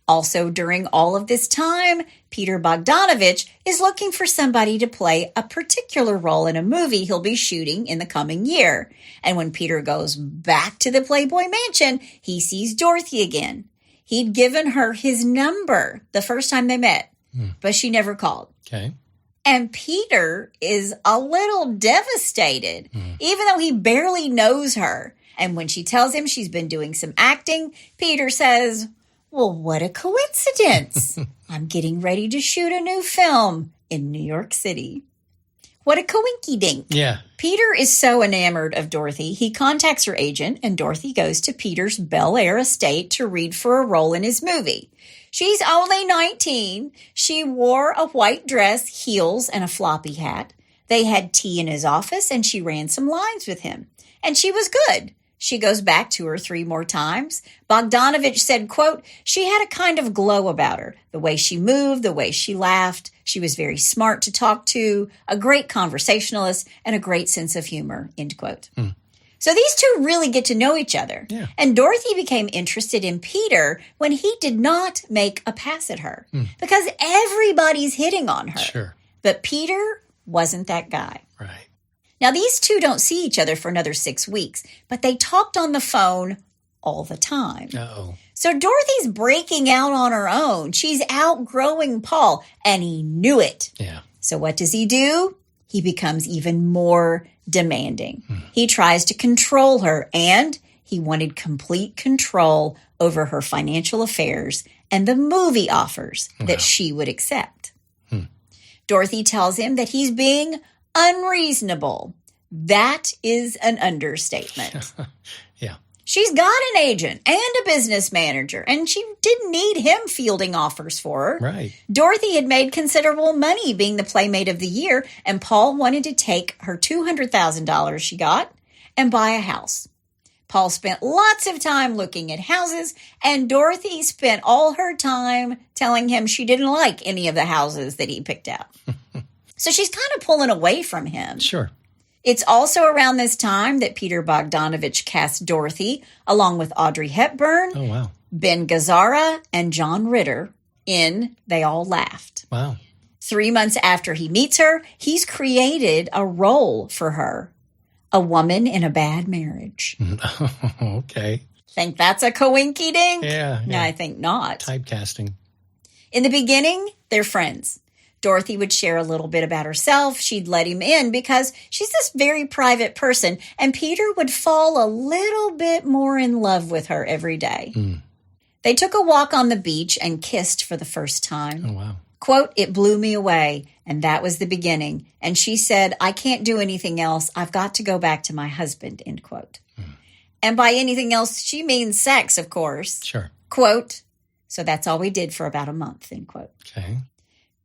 Also, during all of this time, Peter Bogdanovich is looking for somebody to play a particular role in a movie he'll be shooting in the coming year. And when Peter goes back to the Playboy Mansion, he sees Dorothy again. He'd given her his number the first time they met, but she never called. Okay. And Peter is a little devastated, even though he barely knows her. And when she tells him she's been doing some acting, Peter says, well, what a coincidence. I'm getting ready to shoot a new film in New York City. What a coinky-dink. Yeah. Peter is so enamored of Dorothy, he contacts her agent, and Dorothy goes to Peter's Bel Air estate to read for a role in his movie. She's only 19. She wore a white dress, heels, and a floppy hat. They had tea in his office, and she ran some lines with him. And she was good. She goes back to her 3 more times. Bogdanovich said, quote, she had a kind of glow about her. The way she moved, the way she laughed. She was very smart to talk to, a great conversationalist, and a great sense of humor, end quote. So these two really get to know each other. Yeah. And Dorothy became interested in Peter when he did not make a pass at her. Because everybody's hitting on her. Sure. But Peter wasn't that guy. Right. Now, these two don't see each other for another 6 weeks, but they talked on the phone all the time. Uh-oh. So Dorothy's breaking out on her own. She's outgrowing Paul, and he knew it. Yeah. So what does he do? He becomes even more demanding. He tries to control her, and he wanted complete control over her financial affairs and the movie offers that she would accept. Dorothy tells him that he's being unreasonable. That is an understatement. Yeah. She's got an agent and a business manager, and she didn't need him fielding offers for her. Right. Dorothy had made considerable money being the Playmate of the Year, and Paul wanted to take her $200,000 she got and buy a house. Paul spent lots of time looking at houses, and Dorothy spent all her time telling him she didn't like any of the houses that he picked out. So she's kind of pulling away from him. Sure. It's also around this time that Peter Bogdanovich cast Dorothy, along with Audrey Hepburn, Oh, wow. Ben Gazzara, and John Ritter in They All Laughed. Wow. 3 months after he meets her, he's created a role for her, a woman in a bad marriage. Okay. Think that's a coinky-dink? Yeah. No, I think not. Typecasting. In the beginning, they're friends. Dorothy would share a little bit about herself. She'd let him in because she's this very private person, and Peter would fall a little bit more in love with her every day. They took a walk on the beach and kissed for the first time. Oh, wow. Quote, "It blew me away, and that was the beginning." And she said, "I can't do anything else. I've got to go back to my husband," end quote. And by anything else, she means sex, of course. Sure. Quote, "So that's all we did for about a month," end quote. Okay.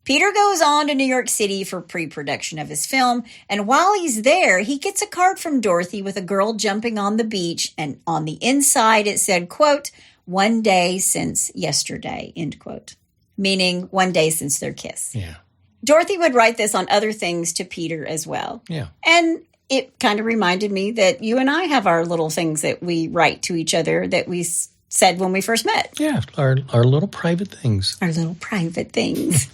Peter goes on to New York City for pre-production of his film, and while he's there, he gets a card from Dorothy with a girl jumping on the beach, and on the inside it said, quote, "1 day since yesterday," end quote, meaning 1 day since their kiss. Yeah. Dorothy would write this on other things to Peter as well. Yeah. And it kind of reminded me that you and I have our little things that we write to each other that we said when we first met. Yeah. Our little private things. Our little private things.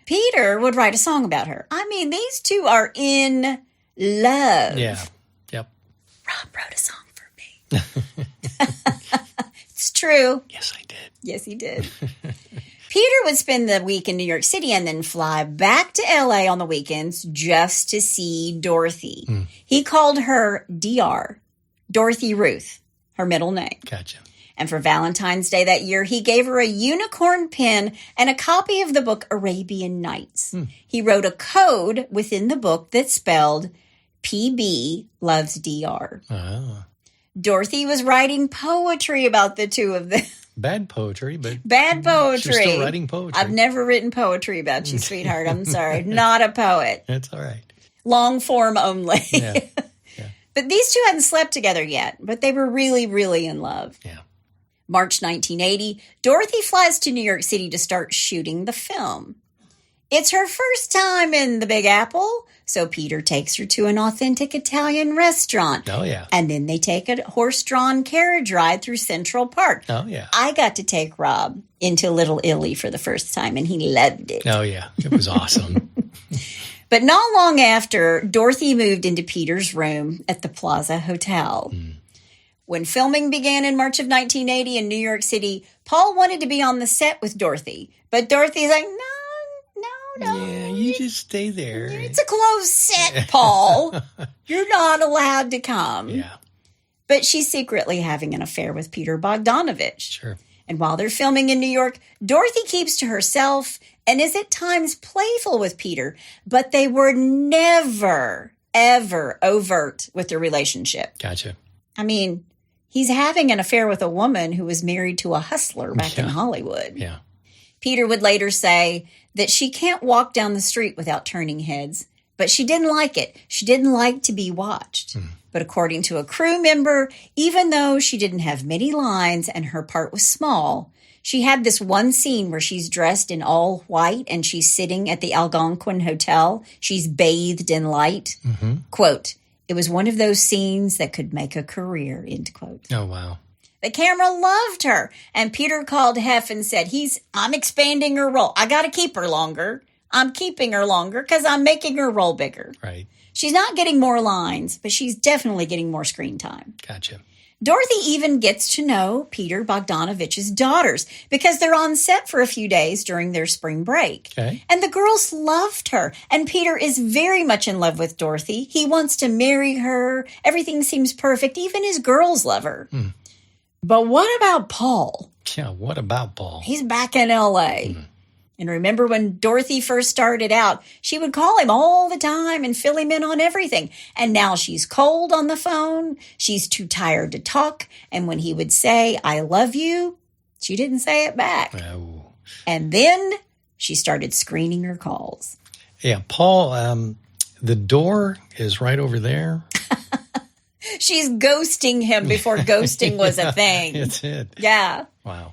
Peter would write a song about her. I mean, these two are in love. Yeah. Yep. Rob wrote a song for me. It's true. Yes, I did. Yes, he did. Peter would spend the week in New York City and then fly back to L.A. on the weekends just to see Dorothy. He called her DR, Dorothy Ruth, her middle name. Gotcha. And for Valentine's Day that year, he gave her a unicorn pin and a copy of the book Arabian Nights. He wrote a code within the book that spelled PB loves DR. Oh. Dorothy was writing poetry about the two of them. Bad poetry, but Bad poetry. she's still writing poetry. I've never written poetry about you, sweetheart. I'm sorry. Not a poet. That's all right. Long form only. Yeah. But these two hadn't slept together yet, but they were really, really in love. Yeah. March 1980, Dorothy flies to New York City to start shooting the film. It's her first time in the Big Apple, so Peter takes her to an authentic Italian restaurant. Oh, yeah. And then they take a horse-drawn carriage ride through Central Park. Oh, yeah. I got to take Rob into Little Italy for the first time, and he loved it. Oh, yeah. It was awesome. But not long after, Dorothy moved into Peter's room at the Plaza Hotel. When filming began in March of 1980 in New York City, Paul wanted to be on the set with Dorothy. But Dorothy's like, no. Yeah, you just stay there. It's a closed set, Paul. You're not allowed to come. Yeah. But she's secretly having an affair with Peter Bogdanovich. Sure. And while they're filming in New York, Dorothy keeps to herself and is at times playful with Peter, but they were never, ever overt with their relationship. Gotcha. I mean, he's having an affair with a woman who was married to a hustler back in Hollywood. Yeah. Peter would later say that she can't walk down the street without turning heads, but she didn't like it. She didn't like to be watched. But according to a crew member, even though she didn't have many lines and her part was small, she had this one scene where she's dressed in all white and she's sitting at the Algonquin Hotel. She's bathed in light. Quote, "It was one of those scenes that could make a career," end quote. Oh, wow. The camera loved her. And Peter called Hef and said, I'm expanding her role. I got to keep her longer. I'm keeping her longer because I'm making her role bigger. Right. She's not getting more lines, but she's definitely getting more screen time. Gotcha. Dorothy even gets to know Peter Bogdanovich's daughters because they're on set for a few days during their spring break. Okay. And the girls loved her. And Peter is very much in love with Dorothy. He wants to marry her. Everything seems perfect. Even his girls love her. But what about Paul? Yeah, what about Paul? He's back in L.A. And remember when Dorothy first started out, she would call him all the time and fill him in on everything. And now she's cold on the phone. She's too tired to talk. And when he would say, I love you, she didn't say it back. Oh. And then she started screening her calls. Yeah, Paul, the door is right over there. She's ghosting him before ghosting was a thing. That's it. Yeah. Wow.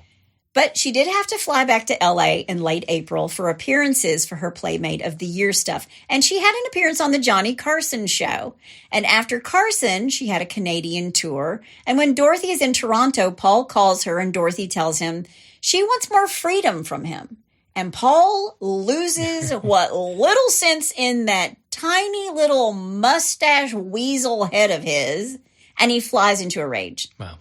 But she did have to fly back to L.A. in late April for appearances for her Playmate of the Year stuff. And she had an appearance on the Johnny Carson show. And after Carson, she had a Canadian tour. And when Dorothy is in Toronto, Paul calls her and Dorothy tells him she wants more freedom from him. And Paul loses what little sense in that tiny little mustache weasel head of his, and he flies into a rage. Wow.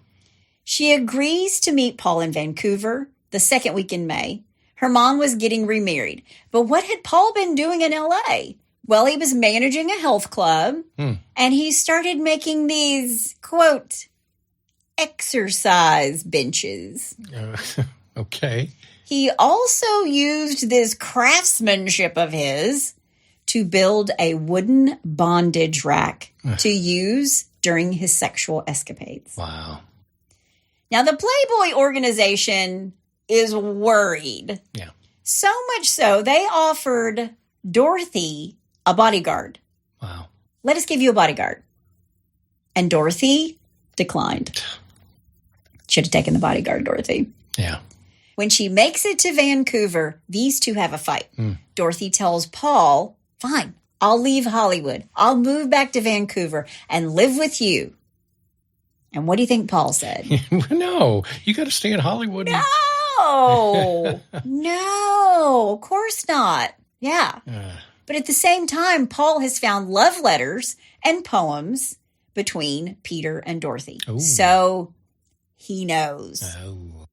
She agrees to meet Paul in Vancouver the second week in May. Her mom was getting remarried. But what had Paul been doing in L.A.? Well, he was managing a health club, and he started making these, quote, exercise benches. Okay. He also used this craftsmanship of his to build a wooden bondage rack to use during his sexual escapades. Wow. Now, the Playboy organization is worried. Yeah. So much so, they offered Dorothy a bodyguard. Wow. Let us give you a bodyguard. And Dorothy declined. Should have taken the bodyguard, Dorothy. Yeah. When she makes it to Vancouver, these two have a fight. Dorothy tells Paul, fine, I'll leave Hollywood. I'll move back to Vancouver and live with you. And what do you think Paul said? No, you got to stay in Hollywood. No, no, of course not. Yeah. But at the same time, Paul has found love letters and poems between Peter and Dorothy. Ooh. So he knows. Oh.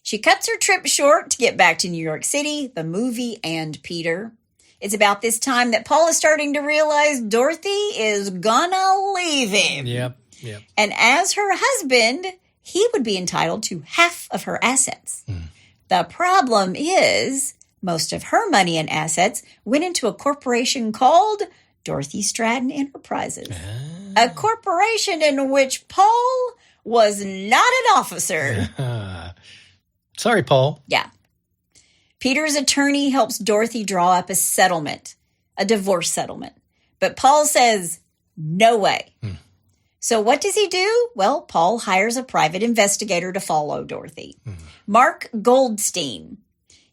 She cuts her trip short to get back to New York City, the movie, and Peter. It's about this time that Paul is starting to realize Dorothy is gonna leave him. Yep. And as her husband, he would be entitled to half of her assets. The problem is most of her money and assets went into a corporation called Dorothy Stratten Enterprises, a corporation in which Paul was not an officer. Sorry, Paul. Yeah. Peter's attorney helps Dorothy draw up a settlement, a divorce settlement. But Paul says, no way. So what does he do? Well, Paul hires a private investigator to follow Dorothy. Mark Goldstein.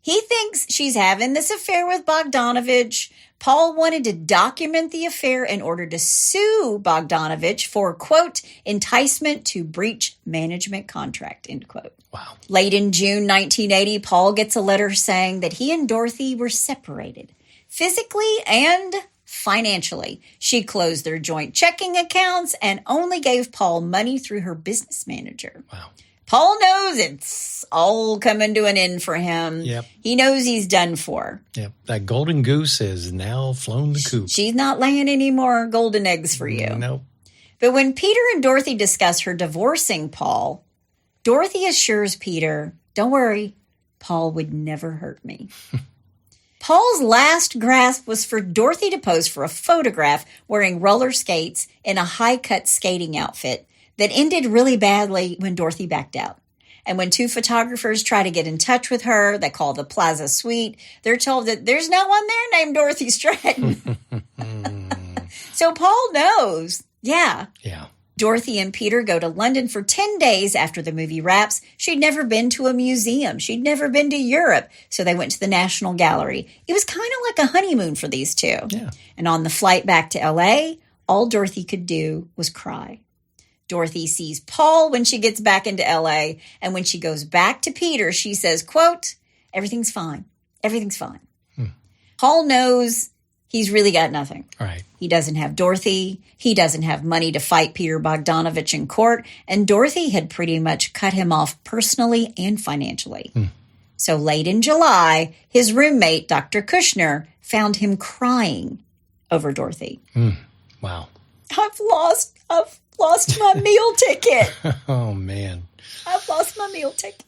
He thinks she's having this affair with Bogdanovich. Paul wanted to document the affair in order to sue Bogdanovich for, quote, enticement to breach management contract, end quote. Wow. Late in June 1980, Paul gets a letter saying that he and Dorothy were separated, physically and financially. She closed their joint checking accounts and only gave Paul money through her business manager. Wow. Paul knows it's all coming to an end for him. Yep. He knows he's done for. Yep. That golden goose has now flown the coop. She's not laying any more golden eggs for you. Nope. But when Peter and Dorothy discuss her divorcing Paul, Dorothy assures Peter, don't worry, Paul would never hurt me. Paul's last grasp was for Dorothy to pose for a photograph wearing roller skates in a high-cut skating outfit that ended really badly when Dorothy backed out. And when two photographers try to get in touch with her, they call the Plaza Suite, they're told that there's no one there named Dorothy Stratten. So Paul knows. Yeah. Dorothy and Peter go to London for 10 days after the movie wraps. She'd never been to a museum. She'd never been to Europe. So they went to the National Gallery. It was kind of like a honeymoon for these two. Yeah. And on the flight back to L.A., all Dorothy could do was cry. Dorothy sees Paul when she gets back into L.A., and when she goes back to Peter, she says, quote, everything's fine. Everything's fine. Paul knows he's really got nothing. Right. He doesn't have Dorothy. He doesn't have money to fight Peter Bogdanovich in court. And Dorothy had pretty much cut him off personally and financially. So late in July, his roommate, Dr. Kushner, found him crying over Dorothy. Wow. I've lost my meal ticket. Oh, man. I've lost my meal ticket.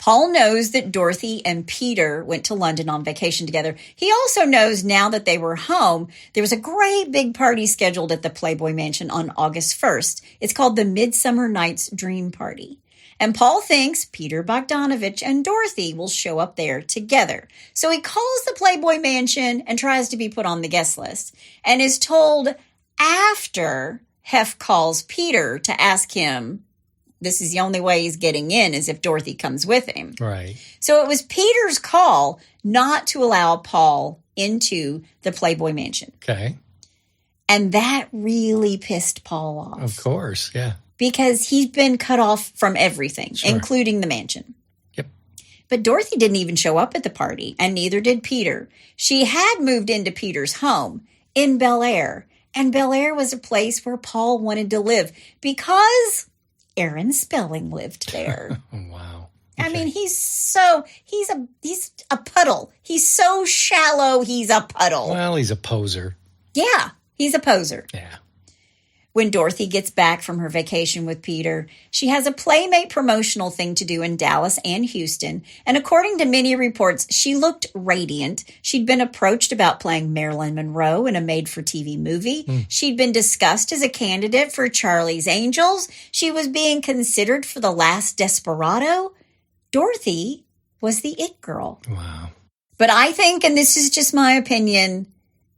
Paul knows that Dorothy and Peter went to London on vacation together. He also knows now that they were home, there was a great big party scheduled at the Playboy Mansion on August 1st. It's called the Midsummer Night's Dream Party. And Paul thinks Peter Bogdanovich and Dorothy will show up there together. So he calls the Playboy Mansion and tries to be put on the guest list and is told after Hef calls Peter to ask him, this is the only way he's getting in is if Dorothy comes with him. Right. So it was Peter's call not to allow Paul into the Playboy Mansion. Okay. And that really pissed Paul off. Of course, yeah. Because he's been cut off from everything, including the mansion. Yep. But Dorothy didn't even show up at the party, and neither did Peter. She had moved into Peter's home in Bel Air, and Bel Air was a place where Paul wanted to live because Aaron Spelling lived there. Wow. Okay. I mean, he's a puddle. He's so shallow, he's a puddle. Well, he's a poser. Yeah, he's a poser. Yeah. When Dorothy gets back from her vacation with Peter, she has a Playmate promotional thing to do in Dallas and Houston. And according to many reports, she looked radiant. She'd been approached about playing Marilyn Monroe in a made-for-TV movie. She'd been discussed as a candidate for Charlie's Angels. She was being considered for The Last Desperado. Dorothy was the it girl. Wow. But I think, and this is just my opinion,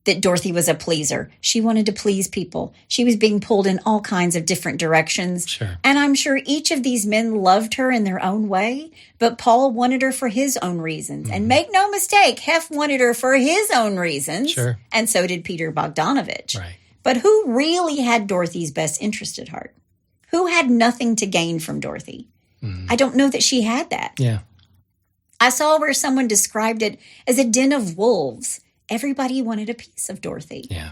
that Dorothy was a pleaser. She wanted to please people. She was being pulled in all kinds of different directions. Sure. And I'm sure each of these men loved her in their own way, but Paul wanted her for his own reasons. And make no mistake, Hef wanted her for his own reasons. Sure. And so did Peter Bogdanovich. Right. But who really had Dorothy's best interest at heart? Who had nothing to gain from Dorothy? I don't know that she had that. Yeah. I saw where someone described it as a den of wolves. Everybody wanted a piece of Dorothy. Yeah.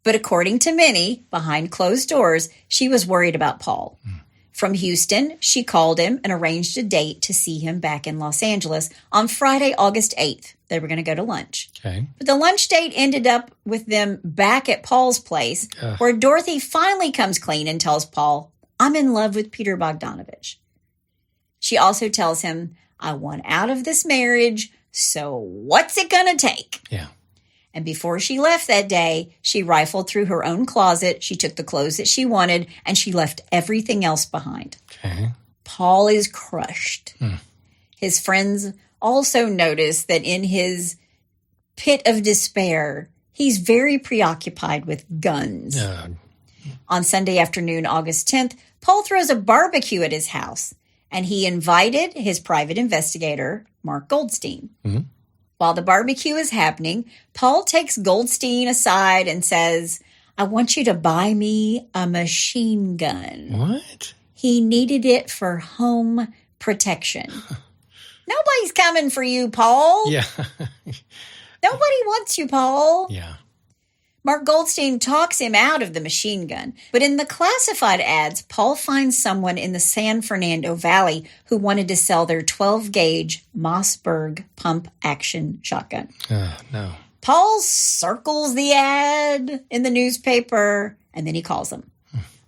But according to many, behind closed doors, she was worried about Paul. From Houston, she called him and arranged a date to see him back in Los Angeles on Friday, August 8th. They were going to go to lunch. Okay. But the lunch date ended up with them back at Paul's place, where Dorothy finally comes clean and tells Paul, I'm in love with Peter Bogdanovich. She also tells him, I want out of this marriage, so what's it going to take? Yeah. And before she left that day, she rifled through her own closet. She took the clothes that she wanted, and she left everything else behind. Okay. Paul is crushed. His friends also notice that in his pit of despair, he's very preoccupied with guns. On Sunday afternoon, August 10th, Paul throws a barbecue at his house, and he invited his private investigator, Mark Goldstein. While the barbecue is happening, Paul takes Goldstein aside and says, I want you to buy me a machine gun. What? He needed it for home protection. Nobody's coming for you, Paul. Yeah. Nobody wants you, Paul. Yeah. Mark Goldstein talks him out of the machine gun. But in the classified ads, Paul finds someone in the San Fernando Valley who wanted to sell their 12-gauge Mossberg pump-action shotgun. No. Paul circles the ad in the newspaper, and then he calls them.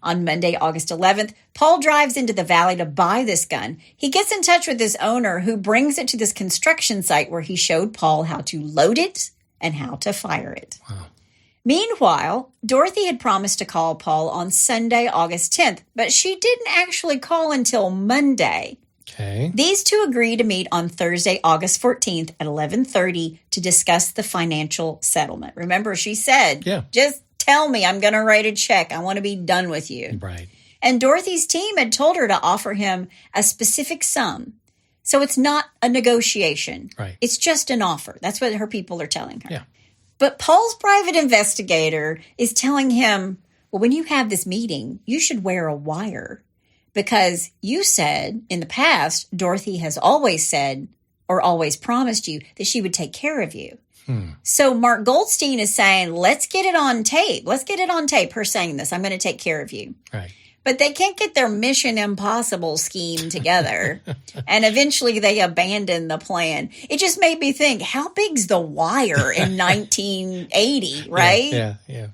On Monday, August 11th, Paul drives into the valley to buy this gun. He gets in touch with this owner who brings it to this construction site where he showed Paul how to load it and how to fire it. Wow. Meanwhile, Dorothy had promised to call Paul on Sunday, August 10th, but she didn't actually call until Monday. Okay. These two agreed to meet on Thursday, August 14th at 11:30 to discuss the financial settlement. Remember, she said, just tell me, I'm going to write a check. I want to be done with you. Right. And Dorothy's team had told her to offer him a specific sum. So it's not a negotiation. Right. It's just an offer. That's what her people are telling her. Yeah. But Paul's private investigator is telling him, well, when you have this meeting, you should wear a wire because you said in the past, Dorothy has always said or always promised you that she would take care of you. So Mark Goldstein is saying, let's get it on tape. Let's get it on tape. Her saying this, I'm going to take care of you. Right. But they can't get their Mission Impossible scheme together. And eventually they abandon the plan. It just made me think, how big's The Wire in 1980, right? Yeah.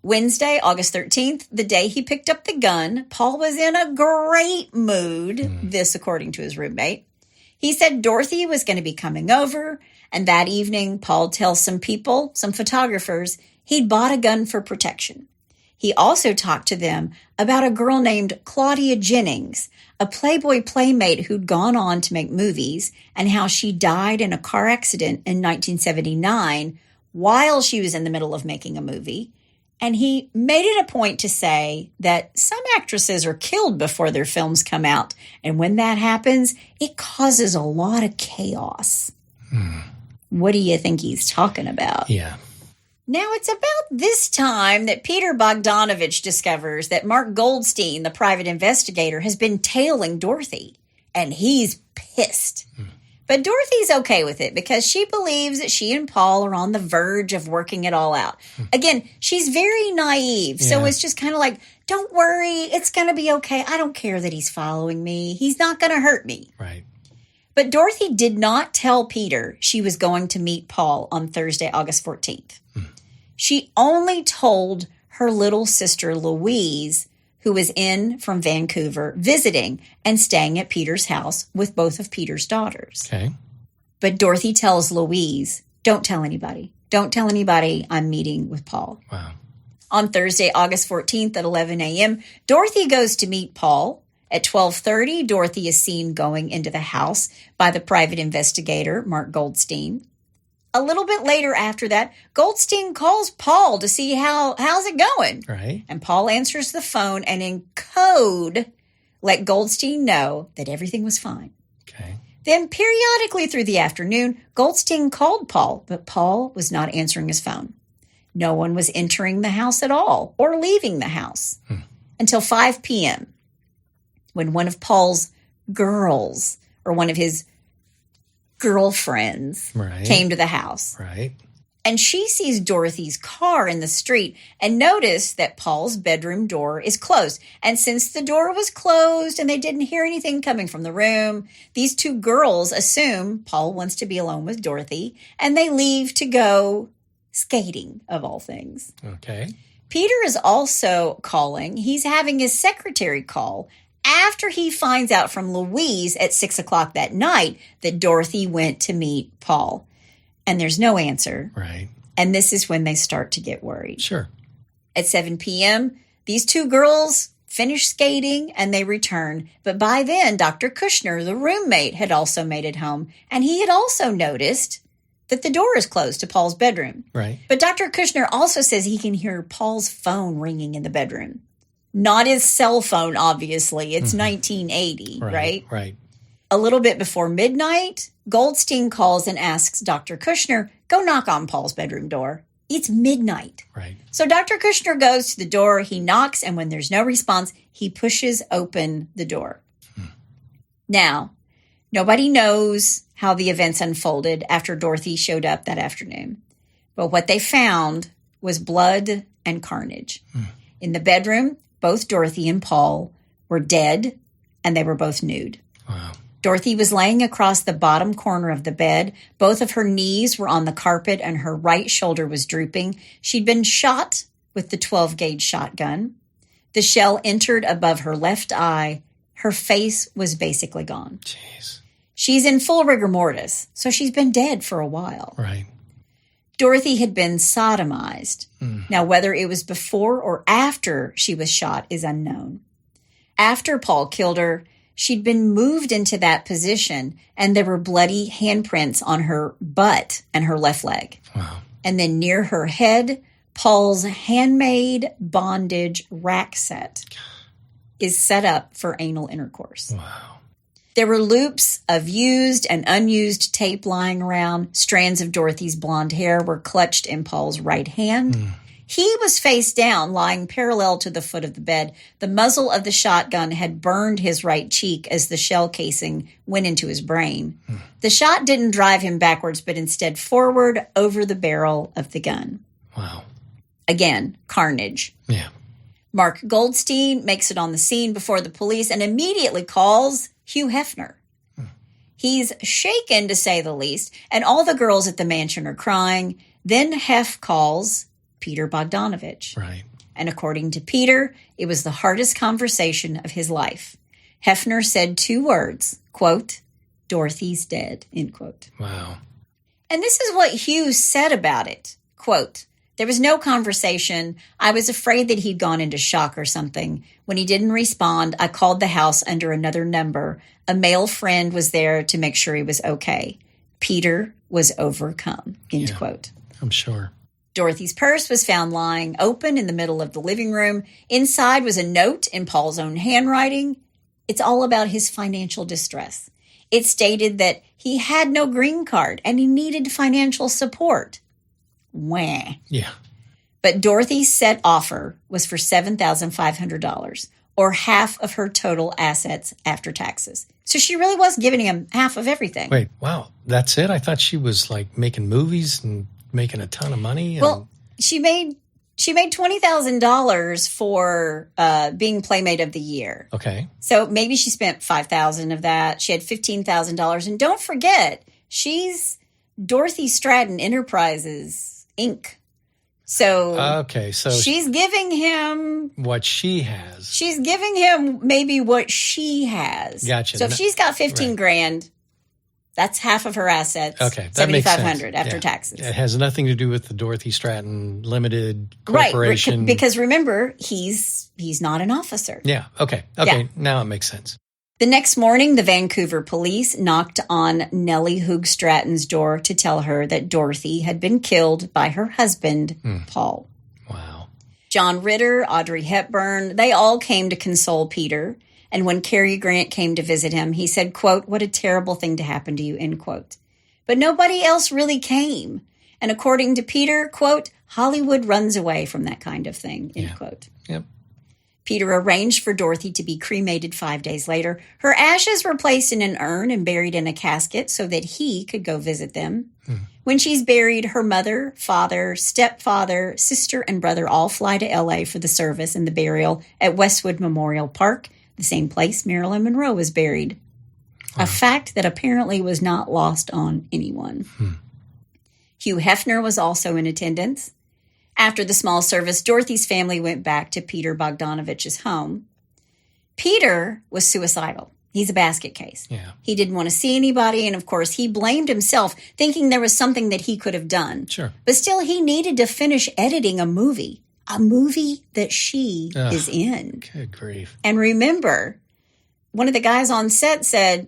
Wednesday, August 13th, the day he picked up the gun, Paul was in a great mood, this according to his roommate. He said Dorothy was going to be coming over, and that evening, Paul tells some people, some photographers, he'd bought a gun for protection. He also talked to them about a girl named Claudia Jennings, a Playboy Playmate who'd gone on to make movies, and how she died in a car accident in 1979 while she was in the middle of making a movie. And he made it a point to say that some actresses are killed before their films come out. And when that happens, it causes a lot of chaos. What do you think he's talking about? Yeah. Now, it's about this time that Peter Bogdanovich discovers that Mark Goldstein, the private investigator, has been tailing Dorothy. And he's pissed. But Dorothy's okay with it because she believes that she and Paul are on the verge of working it all out. Again, she's very naive. So it's just kind of like, don't worry, it's going to be okay. I don't care that he's following me. He's not going to hurt me. Right. But Dorothy did not tell Peter she was going to meet Paul on Thursday, August 14th. She only told her little sister Louise, who was in from Vancouver visiting and staying at Peter's house with both of Peter's daughters. Okay. But Dorothy tells Louise, don't tell anybody. Don't tell anybody I'm meeting with Paul. Wow. On Thursday, August 14th at 11 a.m., Dorothy goes to meet Paul. At 12:30, Dorothy is seen going into the house by the private investigator, Mark Goldstein. A little bit later after that, Goldstein calls Paul to see how's it going. Right. And Paul answers the phone and in code let Goldstein know that everything was fine. Okay. Then periodically through the afternoon, Goldstein called Paul, but Paul was not answering his phone. No one was entering the house at all or leaving the house until 5 p.m. when one of Paul's girls or one of his girlfriends came to the house. Right. And she sees Dorothy's car in the street and noticed that Paul's bedroom door is closed. And since the door was closed and they didn't hear anything coming from the room, these two girls assume Paul wants to be alone with Dorothy, and they leave to go skating, of all things. Okay. Peter is also calling. He's having his secretary call after he finds out from Louise at 6 o'clock that night that Dorothy went to meet Paul. And there's no answer. Right. And this is when they start to get worried. Sure. At 7 p.m., these two girls finish skating and they return. But by then, Dr. Kushner, the roommate, had also made it home. And he had also noticed that the door is closed to Paul's bedroom. Right. But Dr. Kushner also says he can hear Paul's phone ringing in the bedroom. Not his cell phone, obviously. It's 1980, right? Right. A little bit before midnight, Goldstein calls and asks Dr. Kushner, go knock on Paul's bedroom door. It's midnight. Right. So Dr. Kushner goes to the door, he knocks, and when there's no response, he pushes open the door. Now, nobody knows how the events unfolded after Dorothy showed up that afternoon. But what they found was blood and carnage. In the bedroom, both Dorothy and Paul were dead, and they were both nude. Wow. Dorothy was laying across the bottom corner of the bed. Both of her knees were on the carpet, and her right shoulder was drooping. She'd been shot with the 12-gauge shotgun. The shell entered above her left eye. Her face was basically gone. Jeez. She's in full rigor mortis, so she's been dead for a while. Right. Dorothy had been sodomized. Now, whether it was before or after she was shot is unknown. After Paul killed her, she'd been moved into that position, and there were bloody handprints on her butt and her left leg. Wow. And then near her head, Paul's handmade bondage rack set is set up for anal intercourse. Wow. There were loops of used and unused tape lying around. Strands of Dorothy's blonde hair were clutched in Paul's right hand. He was face down, lying parallel to the foot of the bed. The muzzle of the shotgun had burned his right cheek as the shell casing went into his brain. The shot didn't drive him backwards, but instead forward over the barrel of the gun. Wow. Again, carnage. Yeah. Mark Goldstein makes it on the scene before the police and immediately calls Hugh Hefner. He's shaken, to say the least, and all the girls at the mansion are crying. Then Hef calls Peter Bogdanovich. Right. And according to Peter, it was the hardest conversation of his life. Hefner said 2 words, quote, "Dorothy's dead," end quote. Wow. And this is what Hugh said about it, quote, "There was no conversation. I was afraid that he'd gone into shock or something. When he didn't respond, I called the house under another number. A male friend was there to make sure he was okay. Peter was overcome," end quote. I'm sure. Dorothy's purse was found lying open in the middle of the living room. Inside was a note in Paul's own handwriting. It's all about his financial distress. It stated that he had no green card and he needed financial support. Wah. Yeah. But Dorothy's set offer was for $7,500, or half of her total assets after taxes. So she really was giving him half of everything. Wait, wow. That's it? I thought she was like making movies and making a ton of money. Well, she made $20,000 for being Playmate of the Year. Okay. So maybe she spent $5,000 of that. She had $15,000. And don't forget, she's Dorothy Stratten Enterprises, Inc. So okay, so she's giving him what she has. She's giving him maybe what she has. Gotcha. So if she's got 15 grand, that's half of her assets. Okay, that makes sense. $7,500 after taxes. It has nothing to do with the Dorothy Stratton Limited Corporation. Right, because remember, he's not an officer. Yeah, okay. Yeah. Now it makes sense. The next morning, the Vancouver police knocked on Nellie Hoog Stratton's door to tell her that Dorothy had been killed by her husband, Paul. Wow. John Ritter, Audrey Hepburn, they all came to console Peter. And when Cary Grant came to visit him, he said, quote, "What a terrible thing to happen to you," end quote. But nobody else really came. And according to Peter, quote, "Hollywood runs away from that kind of thing," end quote. Yep. Peter arranged for Dorothy to be cremated 5 days later. Her ashes were placed in an urn and buried in a casket so that he could go visit them. When she's buried, her mother, father, stepfather, sister, and brother all fly to L.A. for the service and the burial at Westwood Memorial Park, the same place Marilyn Monroe was buried. A fact that apparently was not lost on anyone. Hugh Hefner was also in attendance. After the small service, Dorothy's family went back to Peter Bogdanovich's home. Peter was suicidal. He's a basket case. Yeah. He didn't want to see anybody, and of course, he blamed himself, thinking there was something that he could have done. Sure. But still, he needed to finish editing a movie that she is in. Good grief. And remember, one of the guys on set said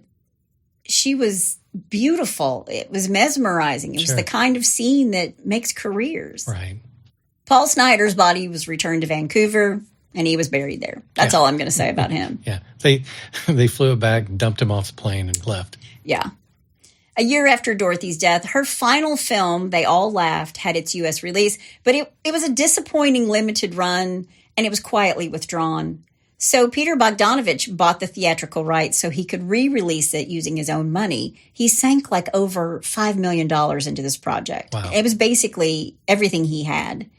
she was beautiful. It was mesmerizing. It was the kind of scene that makes careers. Right. Paul Snider's body was returned to Vancouver, and he was buried there. That's all I'm going to say about him. Yeah. They flew it back, dumped him off the plane, and left. Yeah. A year after Dorothy's death, her final film, They All Laughed, had its U.S. release, but it was a disappointing limited run, and it was quietly withdrawn. So Peter Bogdanovich bought the theatrical rights so he could re-release it using his own money. He sank like over $5 million into this project. Wow. It was basically everything he had,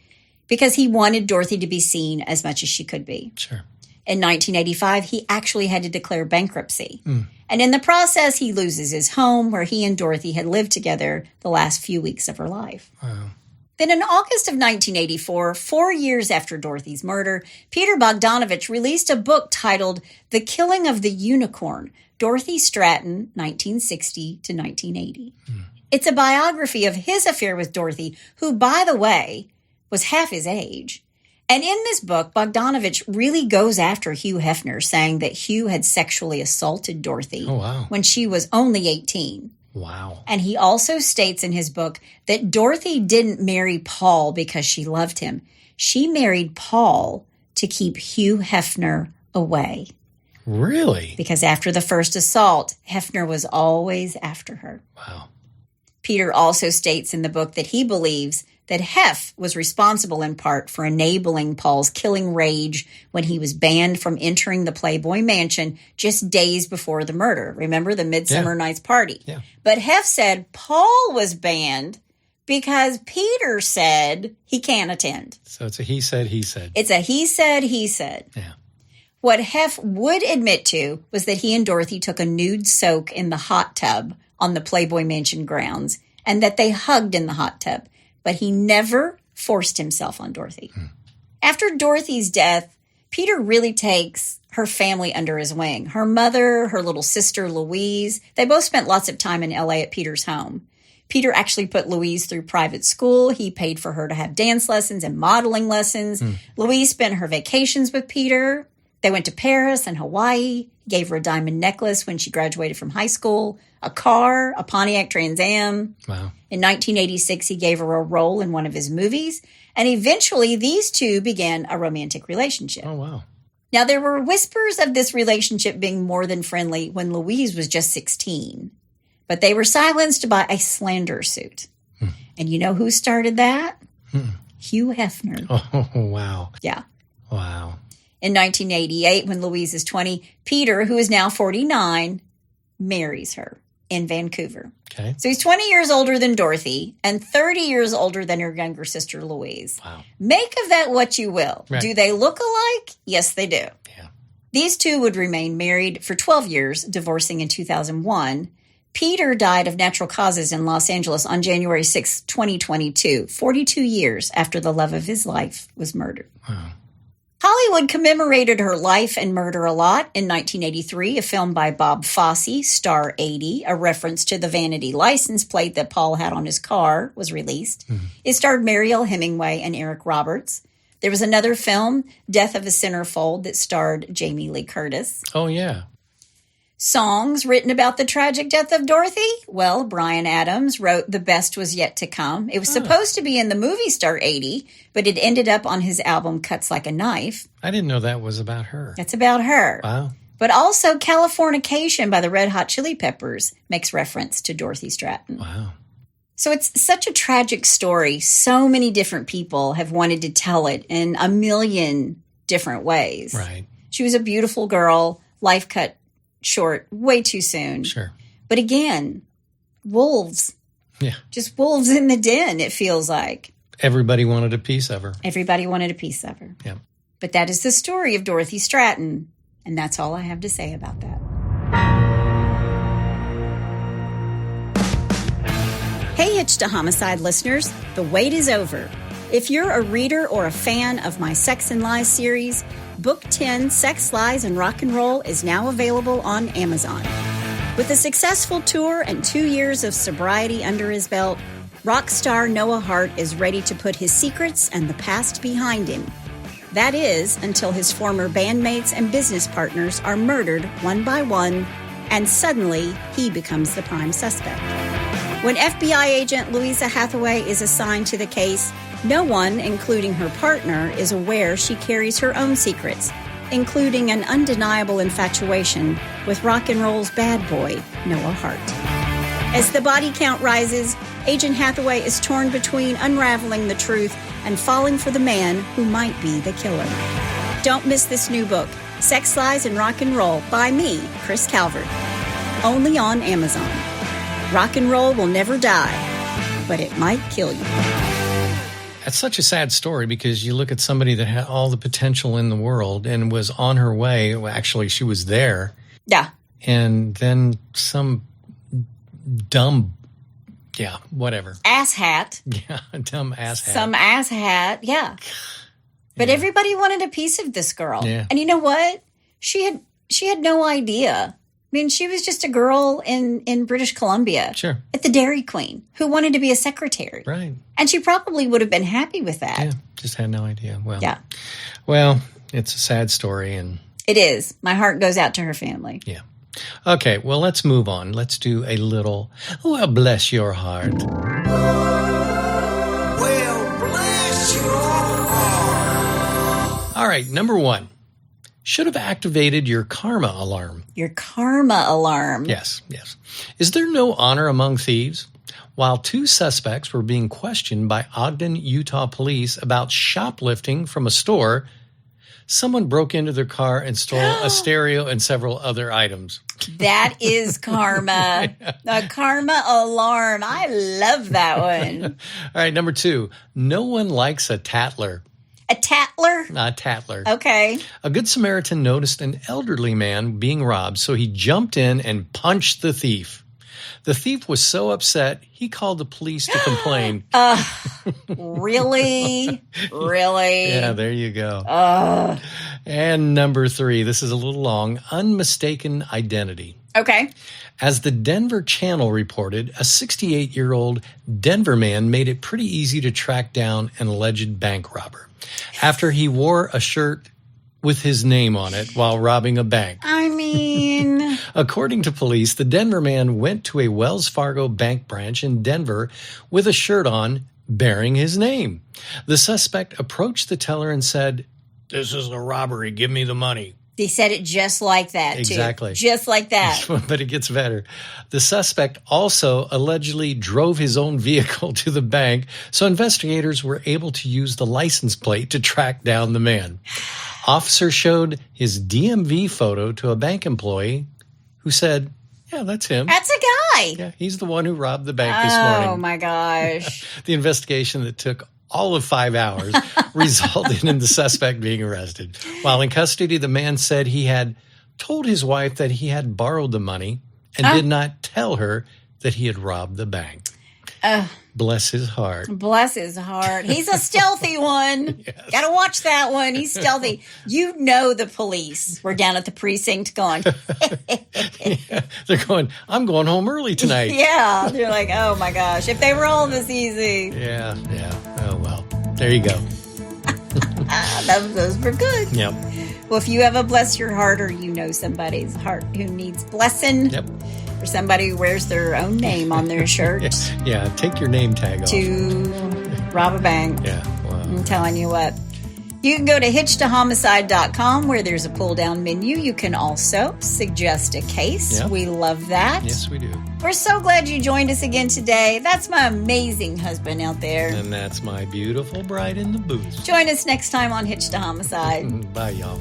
because he wanted Dorothy to be seen as much as she could be. Sure. In 1985, he actually had to declare bankruptcy. And in the process, he loses his home where he and Dorothy had lived together the last few weeks of her life. Wow. Then in August of 1984, 4 years after Dorothy's murder, Peter Bogdanovich released a book titled The Killing of the Unicorn, Dorothy Stratten, 1960 to 1980. It's a biography of his affair with Dorothy, who, by the way, was half his age. And in this book, Bogdanovich really goes after Hugh Hefner, saying that Hugh had sexually assaulted Dorothy when she was only 18. Wow. And he also states in his book that Dorothy didn't marry Paul because she loved him. She married Paul to keep Hugh Hefner away. Really? Because after the first assault, Hefner was always after her. Wow. Peter also states in the book that he believes that Hef was responsible in part for enabling Paul's killing rage when he was banned from entering the Playboy Mansion just days before the murder. Remember the Midsummer Night's Party? Yeah. But Hef said Paul was banned because Peter said he can't attend. So it's a he said, he said. It's a he said, he said. Yeah. What Hef would admit to was that he and Dorothy took a nude soak in the hot tub on the Playboy Mansion grounds and that they hugged in the hot tub. But he never forced himself on Dorothy. After Dorothy's death, Peter really takes her family under his wing. Her mother, her little sister, Louise, they both spent lots of time in L.A. at Peter's home. Peter actually put Louise through private school. He paid for her to have dance lessons and modeling lessons. Louise spent her vacations with Peter. They went to Paris and Hawaii. He gave her a diamond necklace when she graduated from high school, a car, a Pontiac Trans Am. Wow. In 1986, he gave her a role in one of his movies. And eventually, these two began a romantic relationship. Oh, wow. Now, there were whispers of this relationship being more than friendly when Louise was just 16. But they were silenced by a slander suit. And you know who started that? Hugh Hefner. Oh, wow. Yeah. Wow. In 1988, when Louise is 20, Peter, who is now 49, marries her in Vancouver. Okay. So he's 20 years older than Dorothy and 30 years older than her younger sister, Louise. Wow. Make of that what you will. Right. Do they look alike? Yes, they do. Yeah. These two would remain married for 12 years, divorcing in 2001. Peter died of natural causes in Los Angeles on January 6, 2022, 42 years after the love of his life was murdered. Wow. Hollywood commemorated her life and murder a lot. In 1983, a film by Bob Fosse, Star 80, a reference to the vanity license plate that Paul had on his car, was released. It starred Mariel Hemingway and Eric Roberts. There was another film, Death of a Centerfold, that starred Jamie Lee Curtis. Oh, yeah. Songs written about the tragic death of Dorothy? Well, Bryan Adams wrote The Best Was Yet to Come. It was supposed to be in the movie Star 80, but it ended up on his album Cuts Like a Knife. I didn't know that was about her. That's about her. Wow. But also Californication by the Red Hot Chili Peppers makes reference to Dorothy Stratten. Wow. So it's such a tragic story. So many different people have wanted to tell it in a million different ways. Right. She was a beautiful girl, life cut short way too soon. Sure. But again, wolves. Yeah. Just wolves in the den, it feels like. Everybody wanted a piece of her. Everybody wanted a piece of her. Yeah. But that is the story of Dorothy Stratten, and that's all I have to say about that. Hey, Hitch to Homicide listeners, the wait is over. If you're a reader or a fan of my Sex and Lies series, Book 10, Sex, Lies, and Rock and Roll is now available on Amazon. With a successful tour and 2 years of sobriety under his belt, rock star Noah Hart is ready to put his secrets and the past behind him. That is, until his former bandmates and business partners are murdered one by one, and suddenly he becomes the prime suspect. When FBI agent Louisa Hathaway is assigned to the case, no one, including her partner, is aware she carries her own secrets, including an undeniable infatuation with rock and roll's bad boy, Noah Hart. As the body count rises, Agent Hathaway is torn between unraveling the truth and falling for the man who might be the killer. Don't miss this new book, Sex, Lies, and Rock and Roll, by me, Chris Calvert. Only on Amazon. Rock and roll will never die, but it might kill you. That's such a sad story because you look at somebody that had all the potential in the world and was on her way. Well, actually, she was there. Yeah. And then some dumb, whatever. Asshat. Yeah, dumb asshat. Some asshat, yeah. But everybody wanted a piece of this girl. Yeah. And you know what? She had no idea. I mean, she was just a girl in British Columbia. Sure. At the Dairy Queen who wanted to be a secretary. Right. And she probably would have been happy with that. Yeah, just had no idea. Well, yeah. Well, it's a sad story. And it is. My heart goes out to her family. Yeah. Okay, well, let's move on. Let's do a little, well, bless your heart. Well, bless your heart. All right, number one. Should have activated your karma alarm. Your karma alarm. Yes. Is there no honor among thieves? While 2 suspects were being questioned by Ogden, Utah police about shoplifting from a store, someone broke into their car and stole a stereo and several other items. That is karma. A karma alarm. I love that one. All right, number 2. No one likes a tattler. A tattler? A tattler. Okay. A good Samaritan noticed an elderly man being robbed, so he jumped in and punched the thief. The thief was so upset, he called the police to complain. Really? Really? Yeah, there you go. And number 3, this is a little long, unmistaken identity. Okay. As the Denver Channel reported, a 68-year-old Denver man made it pretty easy to track down an alleged bank robber after he wore a shirt with his name on it while robbing a bank. I mean... According to police, the Denver man went to a Wells Fargo bank branch in Denver with a shirt on bearing his name. The suspect approached the teller and said, "This is a robbery. Give me the money." He said it just like that, too. Exactly. Just like that. But it gets better. The suspect also allegedly drove his own vehicle to the bank, so investigators were able to use the license plate to track down the man. Officers showed his DMV photo to a bank employee who said, "Yeah, that's him. That's a guy." Yeah, he's the one who robbed the bank this morning." Oh, my gosh. The investigation that took all of 5 hours resulted in the suspect being arrested. While in custody, the man said he had told his wife that he had borrowed the money and did not tell her that he had robbed the bank. Bless his heart. Bless his heart. He's a stealthy one. Yes. Got to watch that one. He's stealthy. You know the police were down at the precinct going, Yeah, they're going, "I'm going home early tonight." yeah. They're like, oh my gosh, if they were all this easy. Yeah. Oh, well. There you go. Those were good. Yep. Well, if you have a bless your heart or you know somebody's heart who needs blessing, Yep. or somebody who wears their own name on their shirt Yeah, take your name tag off. to rob a bank, Yeah, wow. I'm telling you what. You can go to hitchtohomicide.com where there's a pull-down menu. You can also suggest a case. Yep. We love that. Yes, we do. We're so glad you joined us again today. That's my amazing husband out there. And that's my beautiful bride in the booth. Join us next time on Hitch to Homicide. Bye, y'all.